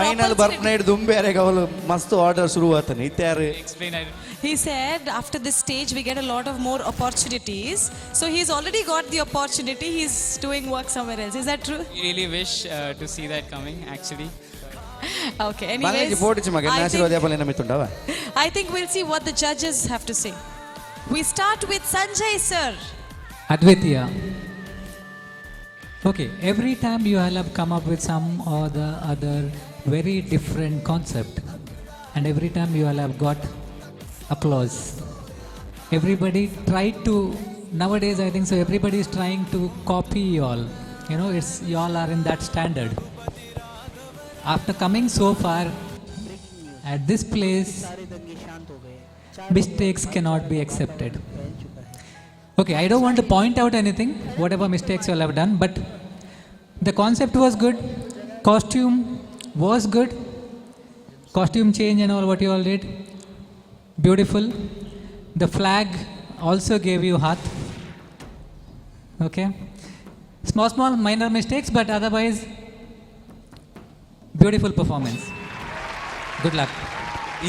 Final birth night dumbere gavalu mastu order shuru atani ityare. Explain. He said after this stage we get a lot of more opportunities. So he's already got the opportunity. He's doing work somewhere else. Is that true? We really wish to see that coming actually. Okay, anyways, I think we'll see what the judges have to say. We start with Sanjay sir. Advitiya. Okay, every time you all have come up with some or the other very different concept, and every time you all have got applause. Everybody tried to, nowadays I think so everybody is trying to copy you all. You know, it's you all are in that standard. After coming so far at this place, mistakes cannot be accepted. Okay, I don't want to point out anything, whatever mistakes you all have done, but the concept was good, costume was good, costume change and all what you all did, beautiful. The flag also gave you heart. Okay, small minor mistakes, but otherwise beautiful performance. Good luck.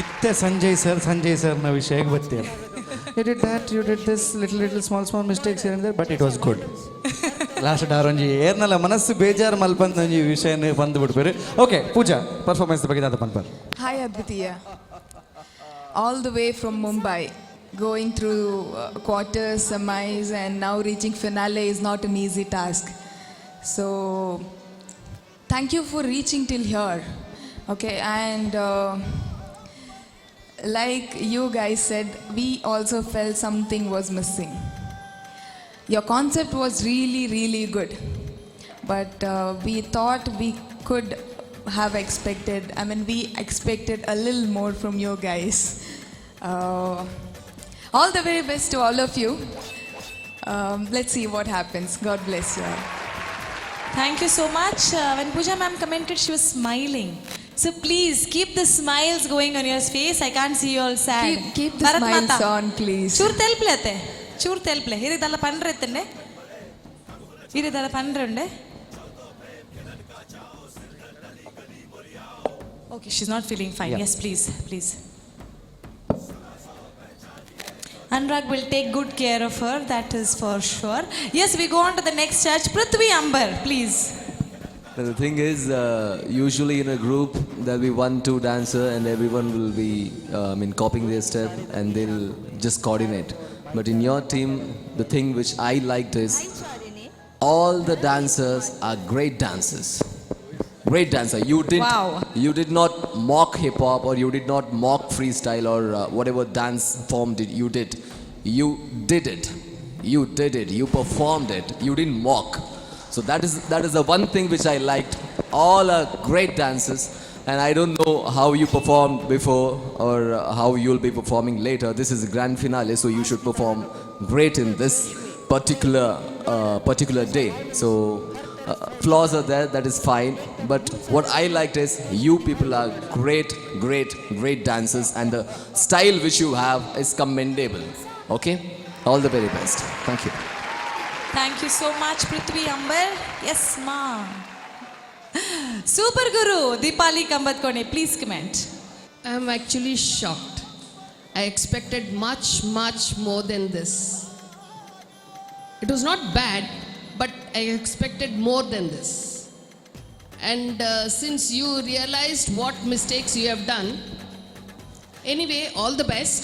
Itte Sanjay sir na vishayage batte. You did that, you did this little small mistakes here and there, but it was good. Last daronji ernala manassu bejar malpandonji vishayane bandu bidpere. Okay, Pooja, performance ಬಗ್ಗೆ ದಾದ ಪನ್ಪರ್. Hi Advitiya. All the way from Mumbai, going through quarters, semis and now reaching finale is not an easy task. So thank you for reaching till here. Okay, and like you guys said, we also felt something was missing. Your concept was really, really good, but we thought we could have expected, we expected a little more from you guys. All the very best to all of you. Let's see what happens. God bless you all. Thank you so much. When Pooja ma'am commented, she was smiling. So please keep the smiles going on your face. I can't see you all sad. Keep the smiles on, please. ಚೂರು ತೆಲ್ಪ್ಲತೆ ಚೂರು ತೆಲ್ಪ್ಲೆ ಹಿರಿದಲ್ಲ ಪಂಡ್ರೆ ಎತ್ತಂಡೆ ಹಿರಿದಲ್ಲ ಪಂಡ್ರೆ ಉಂಡೆ. Okay, she's not feeling fine. Yeah. Yes, please, please. Anurag will take good care of her, that is for sure. Yes, we go on to the next judge, Prithvi Ambar, please. The thing is, usually in a group there'll be 1-2 dancer and everyone will be copying their step and they'll just coordinate. But in your team, the thing which I liked is all the dancers are great dancers. Great dancer. You did not mock hip hop or you did not mock freestyle or whatever dance form you did. You did it. You did it. You performed it. You didn't mock. So that is the one thing which I liked. All are great dancers, and I don't know how you performed before or how you'll be performing later. This is the grand finale, so you should perform great in this particular day. So flaws are there, that is fine. But what I liked is you people are great dancers, and the style which you have is commendable. Okay? All the very best. Thank you. Thank you so much, Prithvi Ambar. Yes, ma. Super Guru, Deepali Kambatkone, please comment. I am actually shocked. I expected much more than this. It was not bad, but I expected more than this. And since you realized what mistakes you have done, anyway, all the best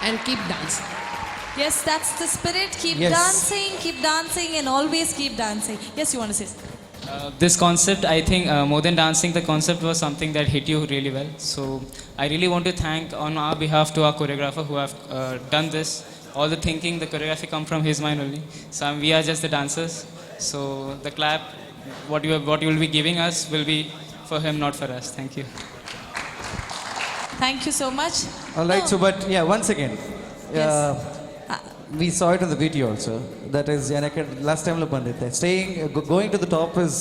and keep dancing. Yes, that's the spirit. Keep dancing and always keep dancing. Yes, you want to say something? This concept, I think, more than dancing, the concept was something that hit you really well. So I really want to thank on our behalf to our choreographer who have done this. All the thinking, the choreography come from his mind only. So we are just the dancers. So the clap, what you will be giving us will be for him, not for us. Thank you. Thank you so much. All right, so but yeah, once again, we saw it in the video also. That is, last time going to the top is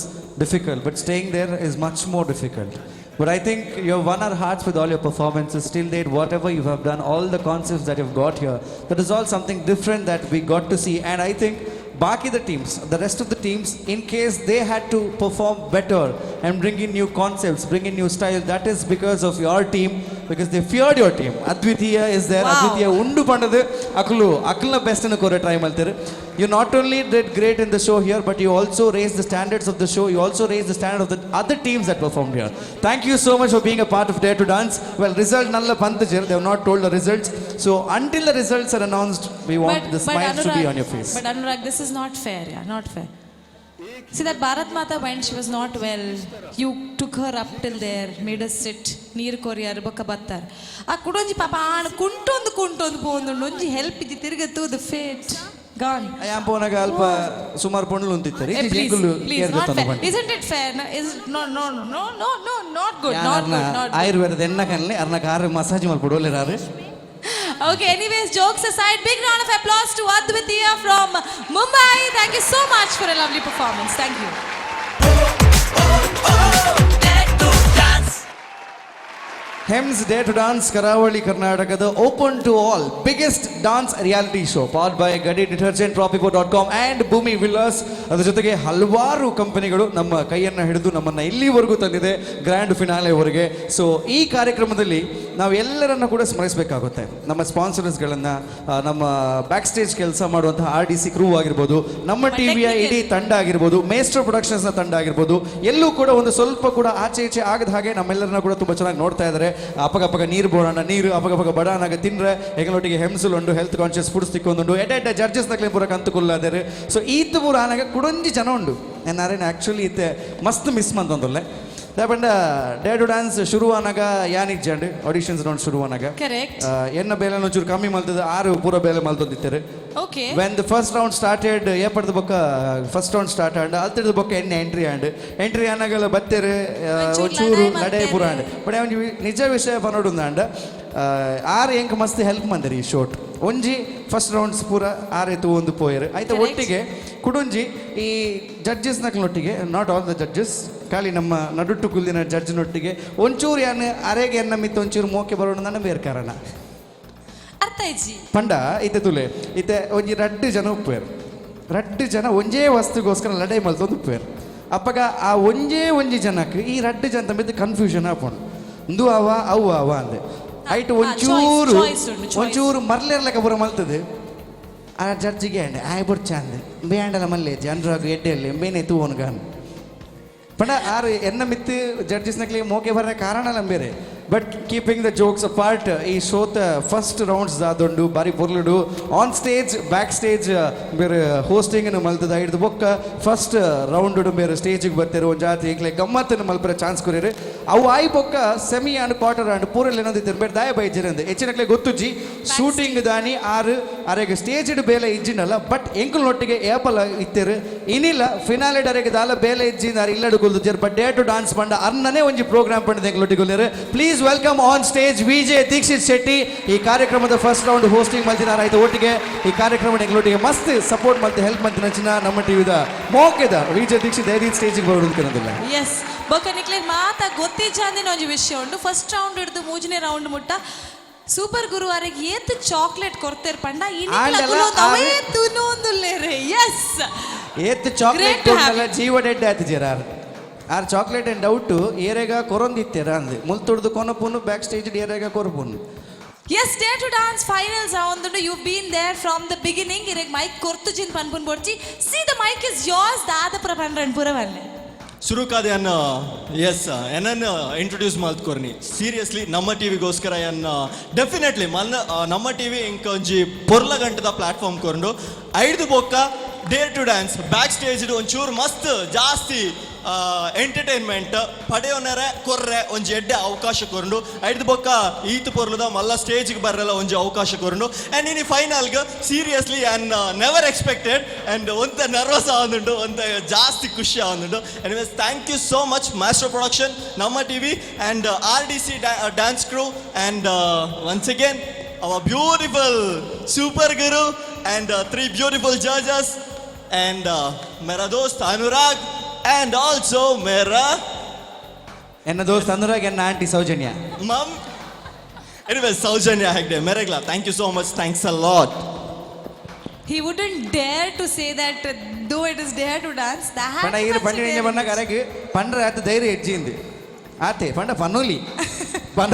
difficult, but staying there is much more difficult. But I think you have won our hearts with all your performances. Till date, whatever you have done, all the concepts that you've got here, that is all something different that we got to see. And I think the rest of the teams, in case they had to perform better and bring in new concepts, bring in new style, that is because of your team, because they feared your team. Advitiya is there. Wow. Advitiya undu pandadu aklu best nu kore try maltere. You not only did great in the show here, but you also raised the standards of the show. You also raised the standard of the other teams that performed here. Thank you so much for being a part of Dare to Dance. Well, result nalla pantijir. They have not told the results. So until the results are announced, we want the smiles to be on your face. But Anurag, this is not fair. Yeah, not fair. See that Bharat Mata, when she was not well, you took her up till there, made her sit, neer koriyar boka battar. A kudonji papa aan kuntondu pondu nonji help idi tirgattu the fate gone. I am ponaga alpa sumar pondu untittare. Please, not fair. Isn't it fair? Is no, not good. Not good. Ayurveda enna kanle arna kar massage mal podole rare. Okay, anyways, jokes aside, big round of applause to Advitiya from Mumbai. Thank you so much for a lovely performance. Thank you. HEMS Dare to Dance Karavali Karnataka, the open to all biggest dance reality show powered by Gadi Detergent, Propipo.com and Bhumi Villas. ಅದರ ಜೊತೆಗೆ ಹಲವಾರು ಕಂಪನಿಗಳು ನಮ್ಮ ಕೈಯನ್ನು ಹಿಡಿದು ನಮ್ಮನ್ನು ಇಲ್ಲಿವರೆಗೂ ತಂದಿದೆ ಗ್ರ್ಯಾಂಡ್ ಫಿನಾಲೆವರೆಗೆ. ಸೊ ಈ ಕಾರ್ಯಕ್ರಮದಲ್ಲಿ ನಾವು ಎಲ್ಲರನ್ನ ಕೂಡ ಸ್ಮರಿಸಬೇಕಾಗುತ್ತೆ. ನಮ್ಮ ಸ್ಪಾನ್ಸರ್ಸ್ಗಳನ್ನು, ನಮ್ಮ ಬ್ಯಾಕ್ ಸ್ಟೇಜ್ ಕೆಲಸ ಮಾಡುವಂತಹ RDC ಕ್ರೂ ಆಗಿರ್ಬೋದು, ನಮ್ಮ ಟಿವಿಯ ಇಡೀ ತಂಡ ಆಗಿರ್ಬೋದು, ಮೇಸ್ಟ್ರೋ ಪ್ರೊಡಕ್ಷನ್ಸ್ನ ತಂಡ ಆಗಿರ್ಬೋದು, ಎಲ್ಲೂ ಕೂಡ ಒಂದು ಸ್ವಲ್ಪ ಕೂಡ ಆಚೆ ಈಚೆ ಆಗದ ಹಾಗೆ ನಮ್ಮೆಲ್ಲರನ್ನ ಕೂಡ ತುಂಬ ಚೆನ್ನಾಗಿ ನೋಡ್ತಾ ಇದ್ದಾರೆ. ಅಪಗಪಗ ನೀರು ಬೋಡೋಣ, ನೀರು ಅಪಗಪಗ ಬಡಾನಾಗ ತಿನ್ರೆ ಎಗಳೊಟ್ಟಿಗೆ ಹೆಮ್ಸುಲುಂಡು, ಹೆಲ್ತ್ ಕಾನ್ಷಿಯಸ್ ಫುಡ್ಸ್ ತಿಕ್ಕೊಂದುಂಡು, ಎಡ್ಡೆ ಜಡ್ಜಸ್ ನಕ್ಲೆ ಪೂರ ಕಂತುಕೊಲ್ಲಾದರೆ. ಸೊ ಈತ ಪೂರ ಆನಾಗ ಕುಡೊಂಜಿ ಜನ ಉಂಡು. ನಾನು ಅರೇನು ಆ್ಯಕ್ಚುಲಿ ಇತ್ತೆ ಮಸ್ತ್ ಮಿಸ್ ಮಂತೊಂದುಲ್ಲೆ ಪಂಡ ಡೇ ಟು ಡ್ಯಾನ್ಸ್ ಶುರುವಾನಾಗ ಯಾನಿಜ್ಜಂಡು ಆಡಿಷನ್ಸ್ ರೌಂಡ್ ಶುರುವಾನಾಗ ಕರೆಕ್ಟ್ ಎನ್ನ ಬೇಲೆ ಒಂಚೂರು ಕಮ್ಮಿ ಮಲ್ತದ 6 ಪೂರ ಬೇಲೆ ಮಲ್ತೊಂದಿತ್ತರು okay when the first round started ಏಪಡ್ದ ಬೊಕ್ಕ ಫಸ್ಟ್ ರೌಂಡ್ ಸ್ಟಾರ್ಟ್ ಆಂಡ್ ಅಲ್ತಿಡ್ದ ಬೊಕ್ಕ ಎಣ್ಣೆ ಎಂಟ್ರಿ ಆನಾಗಲ್ಲ ಬತ್ತೇರು ಒಂಚೂರು ಲಡೇ ಪೂರ ಆಂಡ್ ಬಟ್ ಅವ್ನು ನಿಜ ವಿಷಯ ಪನೋಡುಂದಾಂಡ ಆರು ಎಂಕ್ ಮಸ್ತ್ ಹೆಲ್ಪ್ ಮಂದಿರಿ ಈ ಶೋಟ್ ಒಂಜಿ ಫಸ್ಟ್ ರೌಂಡ್ಸ್ ಪೂರ ಆರೇತು ಒಂದು ಪೋಯರು ಆಯ್ತಾ ಒಟ್ಟಿಗೆ ಕುಡುಂಜಿ ಈ ಜಡ್ಜಸ್ ನಕ್ಲೊಟ್ಟಿಗೆ ನಾಟ್ ಆಲ್ ದ ಜಡ್ಜಸ್ ಖಾಲಿ ನಮ್ಮ ನಡುಟ್ಟು ಕುಲ್ಲಿನ ಜಡ್ಜ್ನೊಟ್ಟಿಗೆ ಒಂಚೂರು ಯಾನು ಅರೆಗೆ ಎನ್ನ ಮಿತ್ತು ಒಂಚೂರು ಮೋಕೆ ಬರೋಣ ನನ್ನ ಬೇರೆ ಕಾರಣ ಅರ್ಥ ಇಜ್ಜಿ ಪಂಡ ಇತ್ತೆ ತುಲೆ ಇತ್ತೆ ಒಂಜಿ 2 ಜನ ಉಪ್ಪೇರು 2 ಜನ ಒಂಜೇ ವಸ್ತುಗೋಸ್ಕರ ಲಡೈ ಮಲ್ತೊಂದು ಉಪ್ಪೇರು ಅಪ್ಪಗ ಆ ಒಂಜಿ ಜನಕ್ಕೆ ಈ 2 ಜನ ತಮ್ಮಿದ್ದು ಕನ್ಫ್ಯೂಷನ್ ಆಪೋಣ ಇಂದು ಅವು ಅವ ಅಂದೆ ಐಟ್ ಒಂಚೂರು ಮರ್ಲೇರ್ಲಕ್ಕ ಬರೋ ಮಲ್ತದೆ ಆ ಜಡ್ಜಿಗೆ ಅಂಡೆ ಆಯ್ ಬುರ್ಚ ಅಂದೆ ಬೇಂಡಲ ಮಲ್ಲೆ ಜನರಾಗ ಎಡ್ಡೆಯಲ್ಲಿ ಬೇನೆ ತೂವನ್ಗಾನ್ ಪಂಡ ಆರು ಎನ್ನ ಮಿತ್ತು ಜಡ್ಜಸ್ನಕ್ಲಿ ಮೋಕೆ ಬರೋ ಕಾರಣ ಬೇರೆ but keeping the jokes apart ಈ ಶೋತ ಫಸ್ಟ್ ರೌಂಡ್ಸ್ ಆದೊಂಡು ಬಾರಿ ಪೊರ್ಲುಡು ಆನ್ ಸ್ಟೇಜ್ ಬ್ಯಾಕ್ ಸ್ಟೇಜ್ ಬೇರೆ ಹೋಸ್ಟಿಂಗ್ ಮಲ್ತದ ಹಿಡ್ದು ಬೊಕ್ಕ ಫಸ್ಟ್ ರೌಂಡ್ ಬೇರೆ ಸ್ಟೇಜಿಗೆ ಬರ್ತಾರೆ ಒಂದು ಜಾತಿ ಈಗಲೇ ಗಮ್ಮತ್ತನ್ನು ಮಲ್ಪರ ಚಾನ್ಸ್ ಕೊರಿರಿ ಅವು ಆಯ್ ಬೊಕ್ಕ ಸೆಮಿ ಆ್ಯಂಡ್ ಕ್ವಾರ್ಟರ್ ಆ್ಯಂಡ್ ಪೂರಲ್ಲಿ ಏನಂದಿದ್ದಾರೆ ಬೇರೆ ದಾಯ ಬೈಜಿರಂದೆ ಹೆಚ್ಚಿನಕ್ಲೆ ಗೊತ್ತುಜ್ಜಿ ಶೂಟಿಂಗ್ ದಾನಿ ಅರೆಗೆ ಸ್ಟೇಜ್ ಬೇಲೆ ಇಜ್ಜಿನಲ್ಲ ಬಟ್ ಎಂಕಲ್ನೊಟ್ಟಿಗೆ ಏಪಲ ಇತ್ತೇರು ಇನ್ನಿಲ್ಲ ಫಿನಾಲೆ ಡರೆಗೆ ದಾಲ ಬೇಲೆ ಇಜ್ಜಿನ ಇಲ್ಲಡು ಗುಲ್ದಿದ್ದಾರೆ ಬಟ್ ಡೇ ಟು ಡಾನ್ಸ್ ಬಂಡ ಅನ್ನನೇ ಒಂಜಿ ಪ್ರೋಗ್ರಾಮ್ ಪಂಡ ಎಂಕಲ್ನೊಟ್ಟಿಗೆ ಗುಲ್ಲೇರು please welcome on stage Vijay Dikshit Shetty ಈ ಕಾರ್ಯಕ್ರಮದ ಫಸ್ಟ್ ರೌಂಡ್ ಹೋಸ್ಟಿಂಗ್ ಮಲ್ತಿನಾರ ಆಯ್ತು ಒಟ್ಟಿಗೆ ಈ ಕಾರ್ಯಕ್ರಮದ ಎಂಗ್ಲೊಟ್ಟಿಗೆ ಮಸ್ತ್ ಸಪೋರ್ಟ್ ಮತ್ತೆ ಹೆಲ್ಪ್ ಮಂತ್ ನಚ್ಚಿನ ನಮ್ಮ ಟಿವಿದ ಮೋಕೆದ ವಿಜಯ್ ದೀಕ್ಷಿತ್ ದಯದಿ ಸ್ಟೇಜಿಗೆ ಬರೋದು ಅನ್ನೋದಿಲ್ಲ ಎಸ್ ಬೊಕ್ಕ ನಿಕ್ಲೆ ಮಾತ ಗೊತ್ತಿಜ್ಜ ಅಂದಿನ ಒಂಜಿ ವಿಷಯ ಉಂಟು ಫಸ್ಟ್ ರೌಂಡ್ ಹಿಡಿದು ಮೂಜನೇ ರೌಂಡ್ ಮುಟ್ಟ ಸೂಪರ್ ಗುರು ಅವರಿಗೆ ಏತ್ ಚಾಕ್ಲೇಟ್ ಕೊಡ್ತೇರ್ ಪಂಡ ಎಸ್ ಏತ್ ಚಾಕ್ಲೇಟ್ ಜೀವ ಡೆಡ್ ಆಯ್ತು ಜರಾರ್ ಆರ್ ಚಾಕ್ಲೇಟ್ ಅಂಡ್ ಡೌಟ್ ಏರೆಗ ಕೊರೊಂದಿತ್ತೇರ ಅಂದ್ ಮುಲ್ತುಡ್ದು ಕೊನಪುನು ಬ್ಯಾಕ್ ಸ್ಟೇಜ್ ಏರೆಗ ಕೊರಪುನು Yes, Dare to Dance finals avundu you've been there from the beginning. Irek mic kortujin panpun borchi. See, the mic is yours. Dada prapanran puravalle. ಶುರು ಕಾದೆ ಅನ್ನ ಎಸ್ ಏನನ್ನು ಇಂಟ್ರೊಡ್ಯೂಸ್ ಮಾಡ್ಕೊರ್ನಿ ಸೀರಿಯಸ್ಲಿ ನಮ್ಮ ಟಿವಿಗೋಸ್ಕರ ಅನ್ನ ಡೆಫಿನೆಟ್ಲಿ ನಮ್ಮ TV ಇಂಕ ಒಂಜಿ ಪೊರ್ಲ ಗಂಟದ ಪ್ಲಾಟ್ಫಾರ್ಮ್ ಕೊಂಡು ಐದು ಬೊಕ್ಕ dare to dance backstage ಒಂಚೂರು ಮಸ್ತ್ ಜಾಸ್ತಿ ಎಂಟರ್ಟೈನ್ಮೆಂಟ್ ಪಡೆಯೋನರೆ ಕೊರ್ರೆ ಒಂಜಿ ಎಡ್ಡೆ ಅವಕಾಶ ಕೊರಂಡು ಐದು ಬೊಕ್ಕ ಈತು ಪೊರ್ಲದ ಮಲ್ಲ ಸ್ಟೇಜ್ಗೆ ಬರಲ್ಲ ಒಂಜಿ ಅವಕಾಶ ಕೊರಂಡು ಆ್ಯಂಡ್ ಇನಿ ಫೈನಲ್ಗೆ seriously and never expected and ಒಂತ ನರ್ವಸ್ ಆಗುಂಡು ಒಂತ ಜಾಸ್ತಿ ಖುಷಿ ಆಗುಂಡು anyways thank you so much master production Namma TV and RDC dance crew and once again our beautiful super guru and 3 beautiful judges and mera dost Anurag and also mera enna dost Anurag and auntie Saujanya mom anyway Saujanya Hegde Meregla thank you so much thanks a lot he wouldn't dare to say that though it is Dare to Dance that panda iru pandinge banna karage pandra at dhairya edjindi ate panda panoli but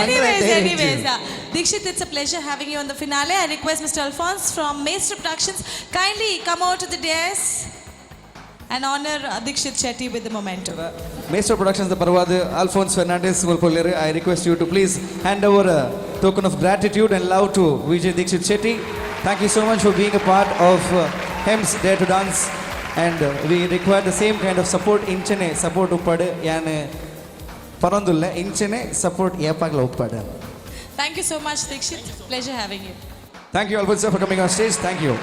anyways Dikshit, it's a pleasure having you on the finale. I request Mr. Alphonse from Maestro Productions kindly come out to the dais and honor Dikshit Shetty with the memento. Maestro Productions the Parvad Alphonse Fernandez Volpolere. I request you to please hand over a token of gratitude and love to Vijay Dikshit Shetty. Thank you so much for being a part of HEMS Dare to Dance and we require the same kind of support inchene support uppade yan parandulle inchene support yapagla uppade. Thank you so much, Dikshit. Pleasure having you. Thank you, Alphonse, for coming on stage. Thank you.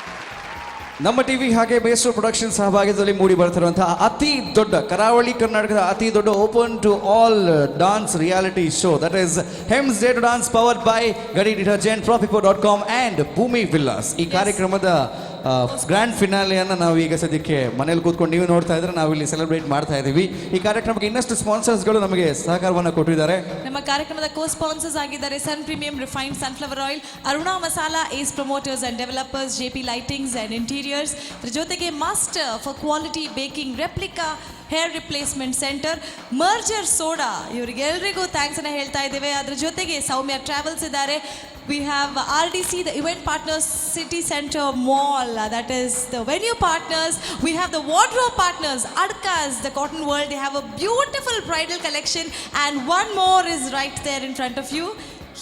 ನಮ್ಮ TV ಹಾಗೆ ಮೇಸ್ಟ್ರೋ production ಸಹಭಾಗಿತ್ವದಲ್ಲಿ ಮೂಡಿ ಬರ್ತಿರುವಂತಹ ಅತಿ ದೊಡ್ಡ ಕರಾವಳಿ ಕರ್ನಾಟಕದ ಅತಿ ದೊಡ್ಡ open to all dance reality show that is Hems dare to dance powered by Ghadi detergent profipo.com and Bhoomi villas ಈ ಕಾರ್ಯಕ್ರಮದ ಗ್ರ್ಯಾಂಡ್ ಫಿನಾಲೆಯನ್ನು ನಾವು ಈಗ ಸದ್ಯಕ್ಕೆ ಮನೇಲಿ ಕೂತ್ಕೊಂಡು ನೀವು ನೋಡ್ತಾ ಇದ್ರೆ ನಾವು ಇಲ್ಲಿ ಸೆಲೆಬ್ರೇಟ್ ಮಾಡ್ತಾ ಇದ್ದೀವಿ ಈ ಕಾರ್ಯಕ್ರಮಕ್ಕೆ ಇನ್ನಷ್ಟು ಸ್ಪಾನ್ಸರ್ಸ್ಗಳು ನಮಗೆ ಸಹಕಾರವನ್ನು ಕೊಟ್ಟಿದ್ದಾರೆ ನಮ್ಮ ಕಾರ್ಯಕ್ರಮದ ಕೋ ಸ್ಪಾನ್ಸರ್ಸ್ ಆಗಿದ್ದಾರೆ sun premium refined sunflower oil Aruna Masala ace promoters and developers JP lightings and interiors ಇದ್ರ ಜೊತೆಗೆ master for quality baking replica hair replacement centre ಮರ್ಜರ್ ಸೋಡಾ ಇವರಿಗೆಲ್ಲರಿಗೂ ಥ್ಯಾಂಕ್ಸ್ ಅನ್ನು ಹೇಳ್ತಾ ಇದ್ದೇವೆ ಅದ್ರ ಜೊತೆಗೆ ಸೌಮ್ಯ ಟ್ರಾವೆಲ್ಸ್ ಇದ್ದಾರೆ we have RDC the event partners city center mall that is the venue partners we have the wardrobe partners Adkas the cotton world they have a beautiful bridal collection and one more is right there in front of you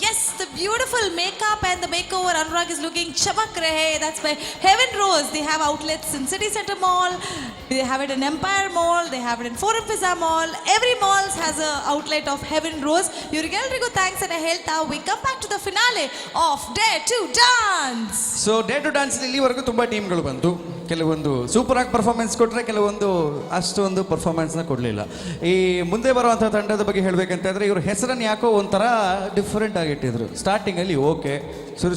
yes the the beautiful makeup and the makeover. Anurag is looking chamak rahe. That's by Heaven Rose. They have outlets in City Center Mall. They have it in Empire Mall. They have it in Forum Pizza Mall. Every mall has a outlet of Heaven Rose. Yurigelrigu thanks and ಹೇಳ್ತಾ we come back to the finale of Dare to Dance. So dare to dance ಇಲ್ಲಿವರೆಗೂ ತುಂಬ ಟೀಮ್ಗಳು ಬಂತು. ಕೆಲವೊಂದು super ಆಗಿ performance ಕೊಟ್ಟರೆ, ಕೆಲವೊಂದು ಅಷ್ಟೊಂದು ಪರ್ಫಾರ್ಮೆನ್ಸ್ನ ಕೊಡಲಿಲ್ಲ. ಈ ಮುಂದೆ ಬರುವಂಥ ತಂಡದ ಬಗ್ಗೆ ಹೇಳಬೇಕಂತಂದರೆ ಇವ್ರ ಹೆಸರನ್ನು ಯಾಕೋ ಒಂಥರ ಡಿಫ್ರೆಂಟ್ ಆಗಿಟ್ಟಿದ್ರು. ಸ್ಟಾರ್ಟಿಂಗಲ್ಲಿ ಓಕೆ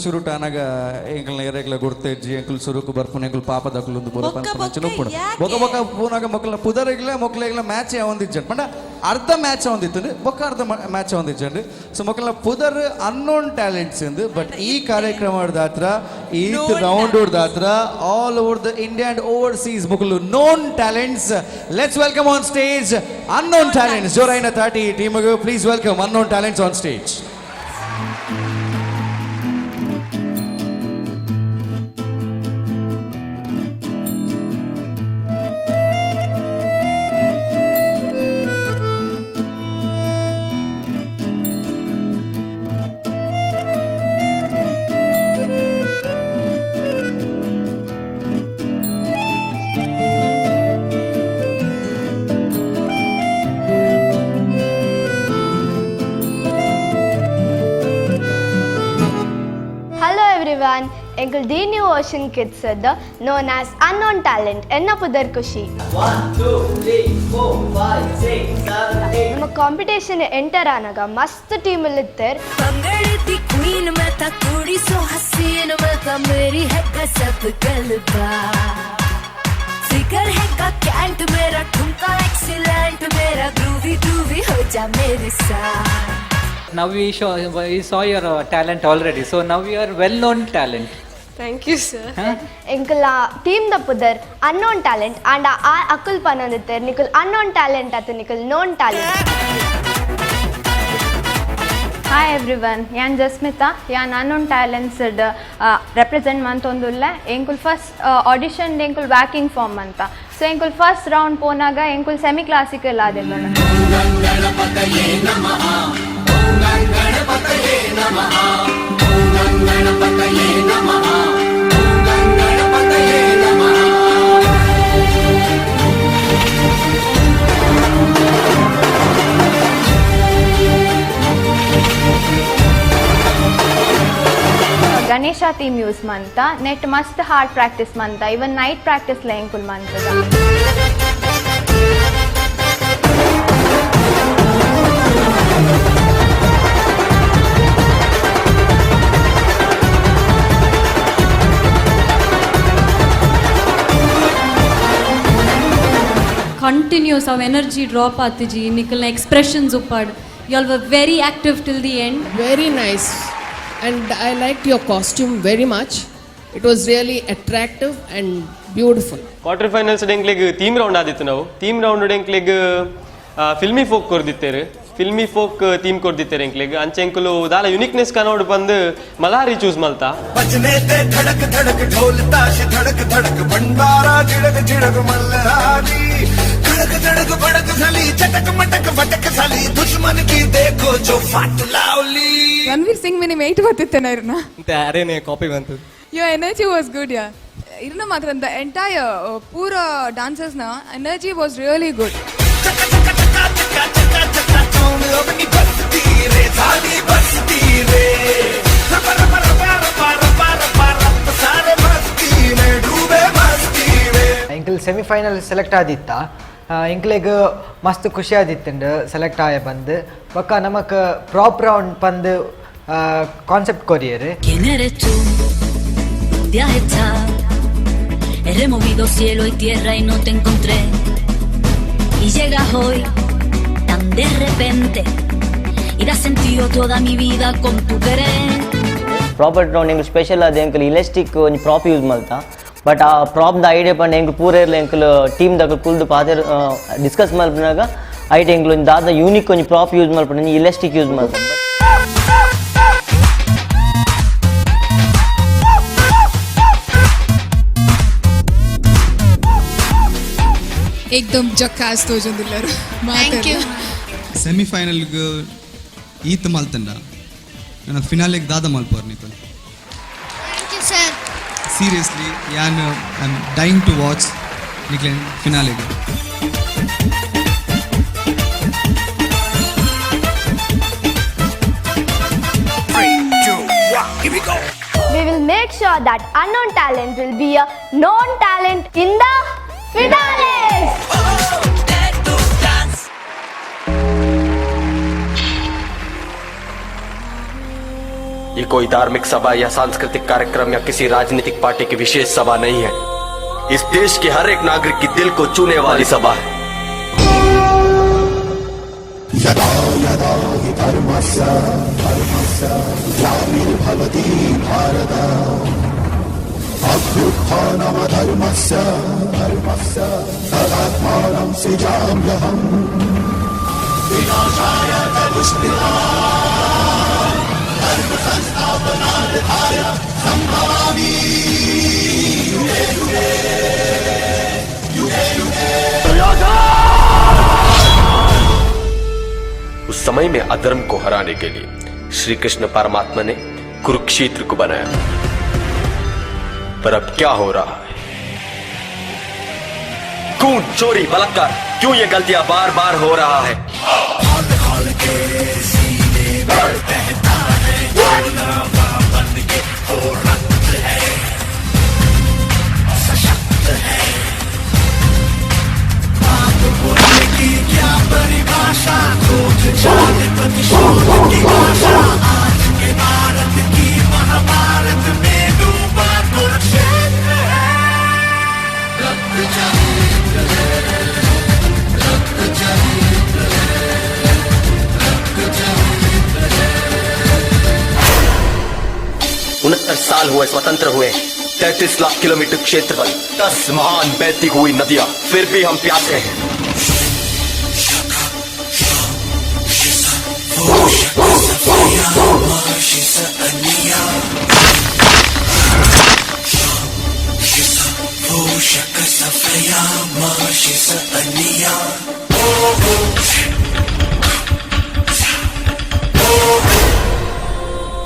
ಸುರು ಟಾನಾಗ ಎಂಕಲ್ನ ಎರೆಗ್ಲ ಗುರ್ತೇಜ್ಜಿ ಎಂಕಲ್ ಸುರುಕು ಬರ್ಪುನ ಎಂಕಲ್ ಪಾಪದಕ್ಕಲು ಒಂದು ಬರೋ ಪಂಚನು ಪುಣ ಬೊಕ ಪೂನಾಗ ಮೊಕ್ಕಲ ಪುದರೆಗ್ಲ ಮೊಕ್ಕಲೆಗ್ಲ ಮ್ಯಾಚ್ ಯಾವೊಂದಿಜ್ಜಂಡು ಪಂಡ ಅರ್ಧ ಮ್ಯಾಚ್ ಒಂದಿತ್ತು ಬೊಕ್ಕ ಅರ್ಧ ಮ್ಯಾಚ್ ಒಂದಿಜ್ಜಂಡು. ಸೊ ಮೊಕ್ಕಲ ಪುದರ್ ಅನ್ನೋನ್ ಟ್ಯಾಲೆಂಟ್ಸ್ ಎಂದು ಬಟ್ ಈ ಕಾರ್ಯಕ್ರಮದ ಹತ್ರ ಈ ರೌಂಡ್ ಹತ್ರ all over the India and overseas ಮೊಕ್ಕಲು known talents. Let's welcome on stage unknown talents. ಜೋರೈನ 30 ಟೀಮ್ಗೆ please welcome unknown talents on stage. Enkel the new Ocean Kids known as Unknown Talent enna pudar kushi 1 2 3 4 5 6 7 8 ನಮ್ಮ competition enter ಆನಾಗ ಮಸ್ತ್ team ಇಲ್ಲಿತ್ತರ पंगड़ी queen में था कुड़ी सो हसीन में था मेरी है कसब गलबा फिकर है का कैंट मेरा ठुमका एक्सीलेंट मेरा ग्रूवी ग्रूवी हो जा मेरे साथ. Now we saw your talent already. So now you are well-known talent. Thank you, sir. ಎಂಕಲ್ ಟೀಮ್ ದ ಪುದರ್ ಅನ್ನೋನ್ ಟ್ಯಾಲೆಂಟ್ ಅಂಡ್ ಆ ಅಕುಲ್ ಪನಂದಿತ್ತರ ನಿಕುಲ್ ಅನ್ನೋನ್ ಟ್ಯಾಲೆಂಟ್ ಅತ ನಿಕುಲ್ ನೋನ್ ಟ್ಯಾಲೆಂಟ್. ಹಾಯ್ ಎವ್ರಿವನ್, ಯಾನ್ ಜಸ್ಮಿತಾ, ಯಾನ್ ಅನ್ನೋನ್ ಟ್ಯಾಲೆಂಟ್ಸ್ ರೆಪ್ರೆಸೆಂಟ್ ಮಂತೊಂದುಲ್ಲ. ಎಂಕುಲ್ ಫಸ್ಟ್ ಆಡಿಷನ್ ಎಂಕುಲ್ ಬ್ಯಾಕಿಂಗ್ ಫಾರ್ಮ್ ಅಂತ. ಸೊ ಎಂಕುಲ್ ಫಸ್ಟ್ ರೌಂಡ್ ಪೋನಾಗ ಎಂಕುಲ್ ಸೆಮಿ ಕ್ಲಾಸಿಕಲ್ ಆದಿಲ್ಲ. ಗಣೇಶ ಥೀಮ್ ಯೂಸ್ ಮಂತ ನೆಟ್ ಮಸ್ತ್ ಹಾರ್ಡ್ ಪ್ರಾಕ್ಟೀಸ್ ಮಂತ ಇವನ್ ನೈಟ್ ಪ್ರಾಕ್ಟೀಸ್ ಎಂಕುಲ್ ಮಂತದ. Continuous our energy drop aatiji nikal expressions uppad. You all were very active till the end. Very nice. And I liked your costume very much. It was really attractive and beautiful. Quarter finals ಡೆಂಕ್ಲೆಗ್ theme round ಆದಿತ್ತು. ನಾವು theme round ಡೆಂಕ್ಲೆಗ್ filmy folk ಕೊರ್ದಿತ್ತೇರು. Filmy folk theme ಕೊರ್ದಿತ್ತೇರು ಎಂಕ್ಲೆಗ್ ಅಂಚೆ ಎಂಕುಲು ದಾಲ ಯುನಿಕ್ನೆಸ್ ಕನೋಡ್ ಬಂದು ಮಲಾರಿ ಚೂಸ್ ಮಲ್ತಾ. बजने ते धड़क धड़क ढोल ताश धड़क धड़क भंडारा झिड़क झिड़क मल्हारी धड़क धड़क भड़क साली चटक मटक फटक साली दुश्मन की देखो जो फाट लावली. रणवीर सिंग मैंने वेट ಬರ್ತಿತ್ತೇನೆ ಇರ್ನ ಅರೇನೆ ಕಾಪಿ ಬಂತು. Your energy was good, yeah. Irna matra the entire pura dancers na energy was really good. ಎಂಕಲ್ ಸೆಮಿಫೈನಲ್ ಸೆಲೆಕ್ಟ್ ಆದಿತ್ತ ಎಂಕ್ಲೆಗ್ ಮಸ್ತ್ ಖುಷಿ ಆದಿತ್ತಂಡು ಸೆಲೆಕ್ಟ್ ಆಯ ಬಂದು ಬೊಕ್ಕ ನಮಕ್ ಪ್ರಾಪ್ ರೌಂಡ್ ಬಂದು ಕಾನ್ಸೆಪ್ಟ್ ಕೊರಿಯರು. He removido cielo y tierra y no te encontré. Y llegas hoy tan de repente y das sentido toda mi vida con tu querer. Proper round ಎಂಕ್ ಸ್ಪೆಷಲ್ ಅದು ಎಂಕಲ್ ಇಲೆಸ್ಟಿಕ್ ಒಂದು prop use Malta. But ಆ prop the idea ಪಂಡ ಎಂಕ್ ಪೂರ ಇರಲಿ ಎಂಕಲ್ team ದಾಗ ಕುಲ್ದು ಪಾತ್ರ ಡಿಸ್ಕಸ್ ಮಲ್ಪನಾಗ ಐಡಿಯಾ ಎಂಕಲ್ ಒಂದು ದಾದ ಯೂನಿಕ್ ಒಂದು ಪ್ರಾಪ್ ಯೂಸ್ ಮಲ್ಪನ ಇಲೆಸ್ಟಿಕ್ ಯೂಸ್ ಮಲ್ತ. एकदम जक्कास ತೋಜೊಂದಿಲ್ಲರು. Thank you. ಸೆಮಿಫೈನಲ್ಗೆ ಈತ ಮಲ್ತಂಡ ನನ್ನ ಫಿನಾಲೆಗೆ ದಾದ ಮಲ್ಪೋರ್ Nikhil. Thank you sir. Seriously ಯಾನ್ I am dying to watch Nikhil ಫಿನಾಲೆಗೆ. We will make sure that unknown talent will be a known talent in the finales. ये कोई धार्मिक सभा या सांस्कृतिक कार्यक्रम या किसी राजनीतिक पार्टी की विशेष सभा नहीं है. इस देश के हर एक नागरिक की दिल को छूने वाली सभा है. यदा यदा हि धर्मस्य ग्लानिर्भवति भारत अभ्युत्थानमधर्मस्य तदात्मानं सृजाम्यहम् विनाशाय दुष्कृताम् धर्म संस्थापनार्थाय सम्भवामि युगे युगे युगे युगे. उस समय में अधर्म को हराने के लिए श्री कृष्ण परमात्मा ने कुरुक्षेत्र को बनाया. पर अब क्या हो रहा है? खून, चोरी, बलात्कार, क्यों ये गलतियां बार बार हो रहा है? क्या परिभाषा क्रोध जात प्रतिशोध की भाषा आज के भारत की महाभारत में डूबा कुरुक्षेत्र है. रक्त चरित्र है, रक्त चरित्र है, रक्त चरित्र है. 69 साल हुए स्वतंत्र हुए, 33 लाख किलोमीटर क्षेत्रफल, 10 महान बहती हुई नदियां, फिर भी हम प्यासे हैं.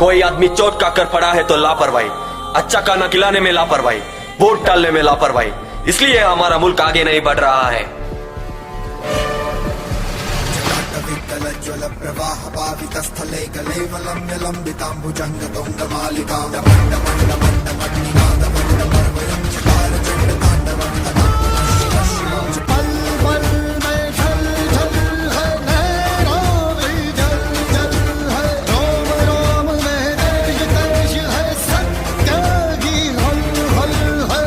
कोई आदमी चोट का कर पड़ा है तो लापरवाही, अच्छा खाना खिलाने में लापरवाही, वोट डालने में लापरवाही, इसलिए हमारा मुल्क आगे नहीं बढ़ रहा है. प्रवाह पावित स्थले कलेवलम लंबितांबुजंग तुंग मालिका मंड मंड मंड मणिनाद मंड मर्वयं चकार चंड तांडवं पल पल में जल जल है नैनो भी जल जल है रोम रोम में तेज तेज है सत्य की हल हल है.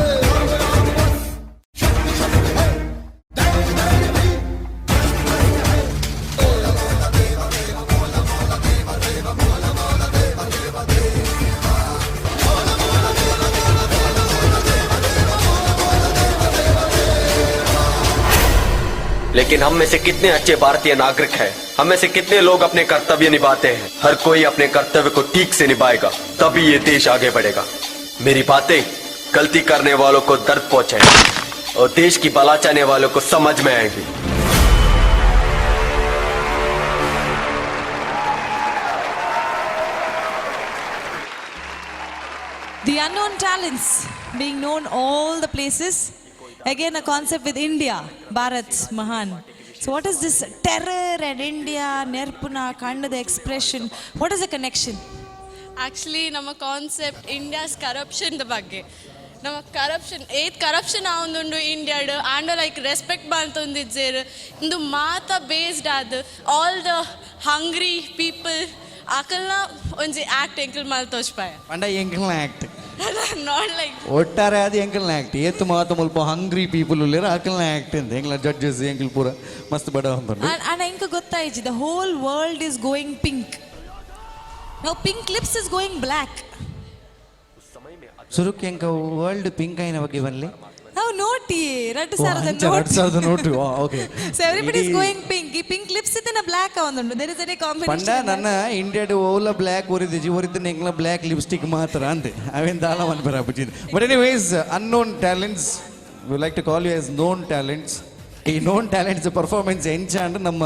लेकिन हम में से कितने अच्छे भारतीय नागरिक हैं? हम में से कितने लोग अपने कर्तव्य निभाते हैं? हर कोई अपने कर्तव्य को ठीक से निभाएगा, तभी ये देश आगे बढ़ेगा. मेरी बातें गलती करने वालों को दर्द पहुंचाएंगी और देश की भला चाहने वालों को समझ में आएगी. The unknown talents being known all the places. Again, a concept with India, Bharat Mahan. So, what is this terror and India, Nerpuna, kind of the expression? What is the connection? Actually, ನಮ್ಮ concept India's corruption ಬಗ್ಗೆ. ನಮ್ಮ corruption ಏತ್ corruption ಆವೊಂದುಂಡು ಇಂಡಿಯಾಡ್ and like respect ಬಂತೊಂದಿಜ್ಜೇರ್ ಇಂದು ಮಾತ based ಆದ್ all the hungry people ಅಕಲ್ನ ಒಂಜಿ act ಎಂಕಲ್ ಮಲ್ತೋಜ್ಪಾಯ ಪಂಡ ಎಂಕಲ್ನ act not like ಒಟ್ಟಾರೆ ಅದು ಎಂಕಲ್ನ ಆಕ್ಟ್ ಏತ್ ಮಾತ ಮುಲ್ಪ ಹಂಗ್ರಿ ಪೀಪಲ್ ಉಲ್ಲೇರ ಅಕಲ್ನ ಆಕ್ಟ್ ಅಂತ ಎಂಕಲ್ನ ಜಡ್ಜಸ್ ಎಂಕಲ್ ಪೂರ ಮಸ್ತ್ ಬಡ ಹೊಂದು and ಇಂಕ ಗೊತ್ತಾಯ್ತು the whole world is going pink. Now pink lips is going black. ಸುರುಕ್ ಎಂಕ ವರ್ಲ್ಡ್ ಪಿಂಕ್ ಐನ ಬಗ್ಗೆ ಬನ್ಲಿ ನಾವು ನೋಟಿ 2000 note okay so everybody is going pink. ಈ pink lips ಇದನ್ನ black ಆವೊಂದುಂಡು there is a combination. ಪಂಡ ನನ್ನ ಇಂಡಿಯಾಡ್ ಓಲ ಬ್ಲ್ಯಾಕ್ ಒರಿದಿಜಿ ಒರಿದಿನ ಎಂಕಲ ಬ್ಲ್ಯಾಕ್ ಲಿಪ್ಸ್ಟಿಕ್ ಮಾತ್ರ ಅಂತೆ ಅವೇನ್ ದಾಲ ಮನ್ಪರ ಅಪ್ಪಜಿದ್ but anyways unknown talents we like to call you as known talents. ಈ known talents ಪರ್ಫಾರ್ಮೆನ್ಸ್ ಎಂಚಾಂಡ್ ನಮ್ಮ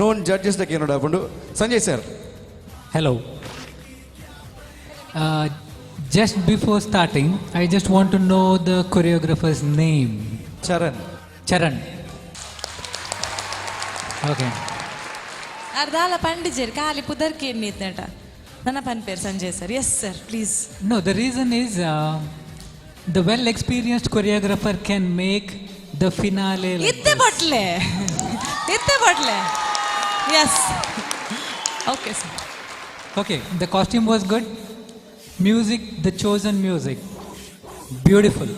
known judges ದಕ್ಕೆ ನೋಡಕೊಂಡು Sanjay sir Hello. Just before starting, I just want to know the choreographer's name. Charan. Okay. ಅರ್ಧಾಲ ಪಂಡಿಜೇರಿ ಖಾಲಿ ಪುದರ್ಕೆ ಎನ್ನಿದ್ನಟ ನನ್ನ ಪನ್ ಪೇರು Sanjay sir. Yes sir, please. No, the reason is the well-experienced choreographer can make the finale like ಇತ್ತೆ ಬಟ್ಲೆ. Yes. Okay, sir. Okay, the costume was good. Music, the chosen music, beautiful.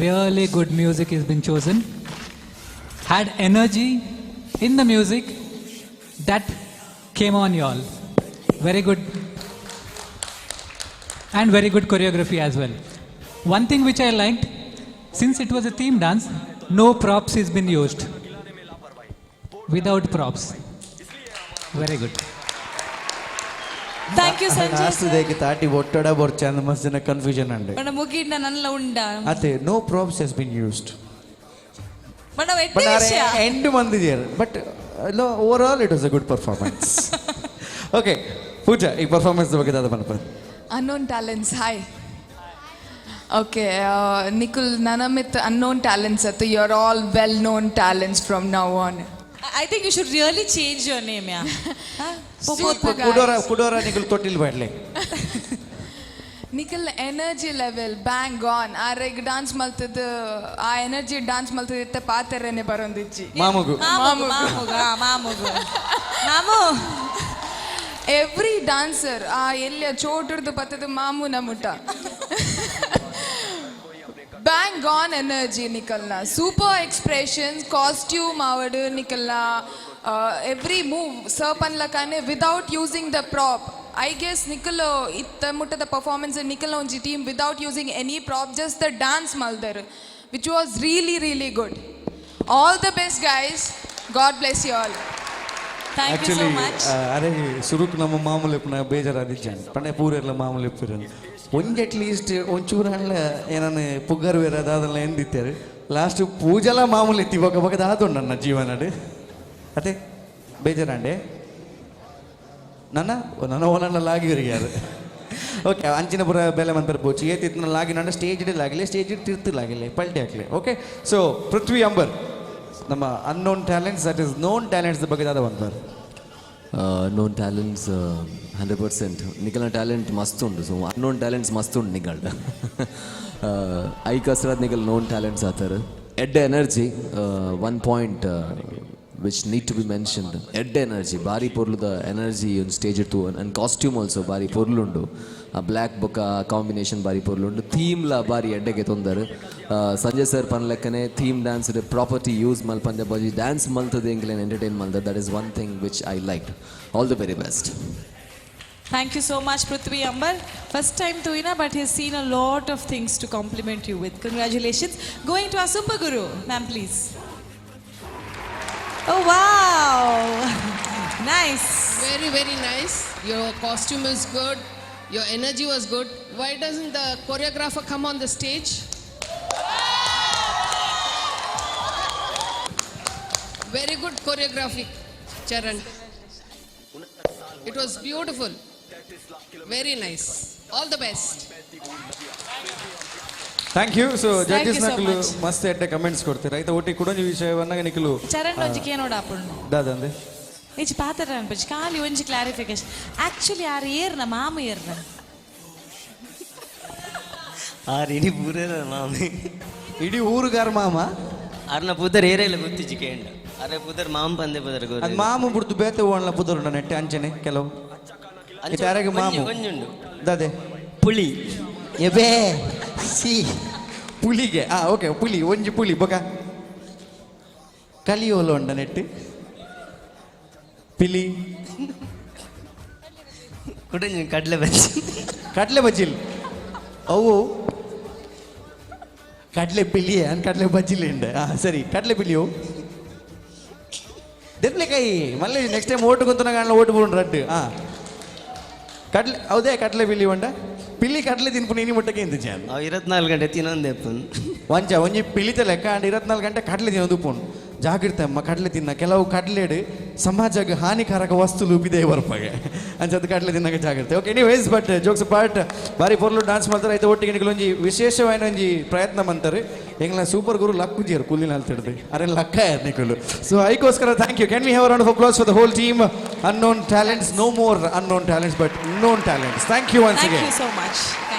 Really good music has been chosen. Had energy in the music that came on y'all. Very good. And very good choreography as well. One thing which I liked, since it was a theme dance, no props has been used. Without props. Very good. Thank you Sanjay sir. ಆಸ್ತಿದೇಗೆ ತಾಟಿ ಒಟ್ಟಡ ಬರ್ಚೆ ಅಂದ ಮಸ್ತ್ ಜನ confusion ಅಂಡೆ ಬಣ್ಣ ಮುಗಿಡ್ನ ನಲ್ಲ ಉಂಡ ಅದೇ no props has been used ಬಣ್ಣ ಎಟ್ಟೆ ವಿಷಯ ಎಂಡ್ ಮಂದಿದ್ದಾರೆ but over all it was a good performance. Okay Pooja, ಈ ಪರ್ಫಾರ್ಮೆನ್ಸ್ ಬಗ್ಗೆ ದಾದ ಬನಪ unknown talents. Hi. Okay, Nikul, Nanamit unknown talents. You're all well-known talents from now on. I think you should really change your name, yeah. Super guys. ಕುಡೋರ ನಿಖಿಲ್ ತೊಟ್ಟಿಲ್ ಬೇಡಲೆ Nikul energy level bang on. Areg dance maltadu ಆ energy dance ಮಲ್ತದಿತ್ತೆ ಪಾತೆರೇನೆ ಬರೋಂದಿಜ್ಜಿ ಮಾಮುಗು every dancer ಆ ಎಲ್ಲ ಚೋಟರ್ದು ಬತ್ತದು ಮಾಮು ನಮುಟ ಬ್ಯಾಂಗ್ ಆನ್ ಎನರ್ಜಿ ನಿಕಲ್ನ ಸೂಪರ್ ಎಕ್ಸ್ಪ್ರೆಷನ್ಸ್ ಕಾಸ್ಟ್ಯೂಮ್ ಆವಡು ನಿಕಲ್ನ ಎವ್ರಿ ಮೂವ್ ಸರ್ಪನ್ಲಕಾನೆ without using the prop. I guess Nikal itta muttada performance Nikal onji team without using any prop, just the dance maldar, which was really good. All the best guys. God bless you all. Thank you so much. ಅರೆ ಶುರುಕ್ ನಮ್ಮ ಮಾಮೂಲಿ ಪುನಃ ಬೇಜಾರಾದಿದ್ದಾನೆ ಪಣೆ ಪೂರೆಲ್ಲ ಮಾಮೂಲಿ ಇಪ್ಪಿರನು ಒಂಜ್ at least ಒಂಚೂರು ಹಣ್ಣ ಏನನ್ನು ಪುಗ್ಗರು ಬೇರೆ ಅದಾದೆಲ್ಲ ಎಂದಿತ್ತಾರೆ last ಪೂಜೆಲ್ಲ ಮಾಮೂಲಿ ಎತ್ತಿ ಬೊಕ್ಕ ಬೊಕ್ಕ ದಾದೊಂಡು ನನ್ನ ಜೀವನಡು ಅದೇ ಬೇಜಾರಂಡೆ ನನ್ನ ಓನಲ್ಲ ಲಾಗಿ ಯಾರು. ಓಕೆ ಅಂಚಿನ ಪುರ ಬೆಲೆ ಮಂತರ ಪೋಚಿ ಏತಿತ್ತು ಲಾಗಿ ನನ್ನ ಸ್ಟೇಜ್ ಲಾಗಿಲ್ಲ ಸ್ಟೇಜ್ ತಿರ್ತಿಲಾಗಿಲ್ಲ ಪಲ್ಟಿ ಹಾಕಲಿ. ಓಕೆ, ಸೊ ಪೃಥ್ವಿ ಅಂಬರ್ ನಮ್ಮ unknown talents that is known talents ಬಗ್ಗೆ ದಾದ ಬಂತಾರೆ. Known talents 100%. ನಿಖಲ್ನ ಟ್ಯಾಲೆಂಟ್ ಮಸ್ತ್ ಉಂಟು. ಸೊ ಅನ್ನೋನ್ ಟ್ಯಾಲೆಂಟ್ಸ್ ಮಸ್ತ್ ಉಂಟು ನಿಖಲ್ಡ. ಐ ಕಸರತ್ ನಿಖಲ್ ನೋನ್ ಟ್ಯಾಲೆಂಟ್ಸ್ ಆತಾರೆ. ಎಡ್ಡೆ energy 1 point which need to be mentioned. Edde energy bari porluda energy on stage ittu and costume also bari porlundu. A black book combination bari porlundu. Theme la bari edde ge tondare. Sanjay sir panlekkane theme dance de property use mal panja baji dance maltade englen entertain malda. That is one thing which I liked. All the very best. Thank you so much, Prithvi Ambar. First time to Ina, but he's seen a lot of things to compliment you with. Congratulations. Going to our Super Guru, ma'am, please. Oh wow, nice. Very nice. Your costume is good. Your energy was good. Why doesn't the choreographer come on the stage? Very good choreography, Charan. It was beautiful. Very nice. All the best. Thank you. So Thank judges you so ನಕಲು much. ಮಸ್ತ್ ಎಡ್ಡೆ comments ಕೊಡ್ತೀರಾ ಐತ ಒಟ್ಟಿ ಕುಡೊಂಜಿ ವಿಷಯವನ್ನ ನಿಕಲು ಚರಣ್ ಒಂಜಿಕೆ ನೋಡಾಪುಂಡು ದಾದಂದೆ ಇಚ್ ಪಾತ್ರ ಅನ್ಪಚ್ಚಿ ಖಾಲಿ ಒಂಜಿ ಕ್ಲಾರಿಫಿಕೇಶನ್. ಆಕ್ಚುಲಿ ಆರು ಏರ್ನ ಮಾಮ ಏರ್ನ ಇಡೀ ಪೂರೇರ ಮಾಮಿ ಇಡೀ ಊರುಗಾರ ಮಾಮ ಅರ್ನ ಪುದರ್ ಏರೆಲ್ಲ ಗೊತ್ತಿಚ್ಚಿ ಕೇಂಡ ಅರೆ ಪುದರ್ ಮಾಮ ಪಂದೆ ಪುದರ್ ಅದು ಮಾಮ ಬಿಡ್ತು ಬೇತೆ ಓಣ್ಲ ಪುದರುಂಡ ನೆಟ್ಟೆ ಅಂಚನೆ ಕೆಲವು ಇತಾರೆಗೆ ಮಾಮು ಒಂಜುಂಡು ದಾದೆ ಪುಳಿ ಎಬೇ ಸಿ ಪುಲಿಗೆ ಓಕೆ ಪುಲಿ ಒಂಜಿ ಪುಲಿ ಬೊಕ ಕಲಿಯೋಲು ಉಂಡ ನೆಟ್ಟು ಪಿಲಿ ಕುಡಂಜಿ ಕಡ್ಲೆ ಬಜ್ಜಿ ಕಡ್ಲೆ ಬಜ್ಜಿಲ್ ಅವು ಕಡ್ಲೆ ಪಿಲಿ ಅನ್ ಕಡ್ಲೆ ಬಜ್ಜಿಲ್ ಉಂಡ ಸರಿ ಕಡ್ಲೆ ಪಿಲಿಯೋ ದೆರ್ಲೆಕಾಯಿ ಮళ్ళీ ನೆಕ್ಸ್ಟ್ ಟೈಮ್ ಓಟು ಗೊಂತನ ಕಾಣಲ ಓಟು ಬಿಡು ರಡ್ಡು ಕಡ್ಲೆ ಹೌದೇ ಕಡ್ಲೆ ಪಿಲಿ ಉಂಡ ಪಿಲ್ಲಿ ಕಡ್ಲೆ ತಿನ್ಪು ನೀನು ಮುಟ್ಟಕ್ಕೆ ಎಂತ ಚಾನ್ 24 ಗಂಟೆ ತಿನ್ನೊಂದೆ ಒಂಜಿ ಪಿಲಿತ ಲೆಕ್ಕ ಅಂಡ್ 24 ಗಂಟೆ ಕಡ್ಲೆ ತಿನ್ನೋದು ಪುಣ್ ಜಾಗ್ರತೆ ಅಮ್ಮ ಕಡಲೆ ತಿನ್ನ ಕೆಲವು ಕಡಲೆಡು ಸಮಾಜಕ್ಕೆ ಹಾನಿಕಾರಕ ವಸ್ತುಲು ಬಿದೆ ಬರ್ಪಾಗೆ ಅಂಚದ್ದು ಕಡಲೆ ತಿನ್ನಕ್ಕೆ ಜಾಗ್ರತೆ. Okay anyways but jokes part ಬಾರಿ ಪೊರ್ಲು ಡಾನ್ಸ್ ಮಾಡ್ತಾರೆ ಐತೆ ಒಟ್ಟಿಗೆ ನಿಗಳೊಂಜಿ ವಿಶೇಷವಾದ ಒಂಜಿ ಪ್ರಯತ್ನ ಮಾಡ್ತಾರೆ ಎಂಗ್ಲ ಸೂಪರ್ ಗುರು ಲಕ್ ಉಜ್ಜಿಯರು ಕುಲ್ಲಿನ ಅಲ್ತಿಡ್ದು ಅರೆ ಲಕ್ಕ ಯಾರು ನಿಕಲು. ಸೊ ಅದಕ್ಕೋಸ್ಕರ thank you. Can we have a round of applause for the whole team. unknown talents, no more unknown talents but known talents. Thank you once again. Thank you so much.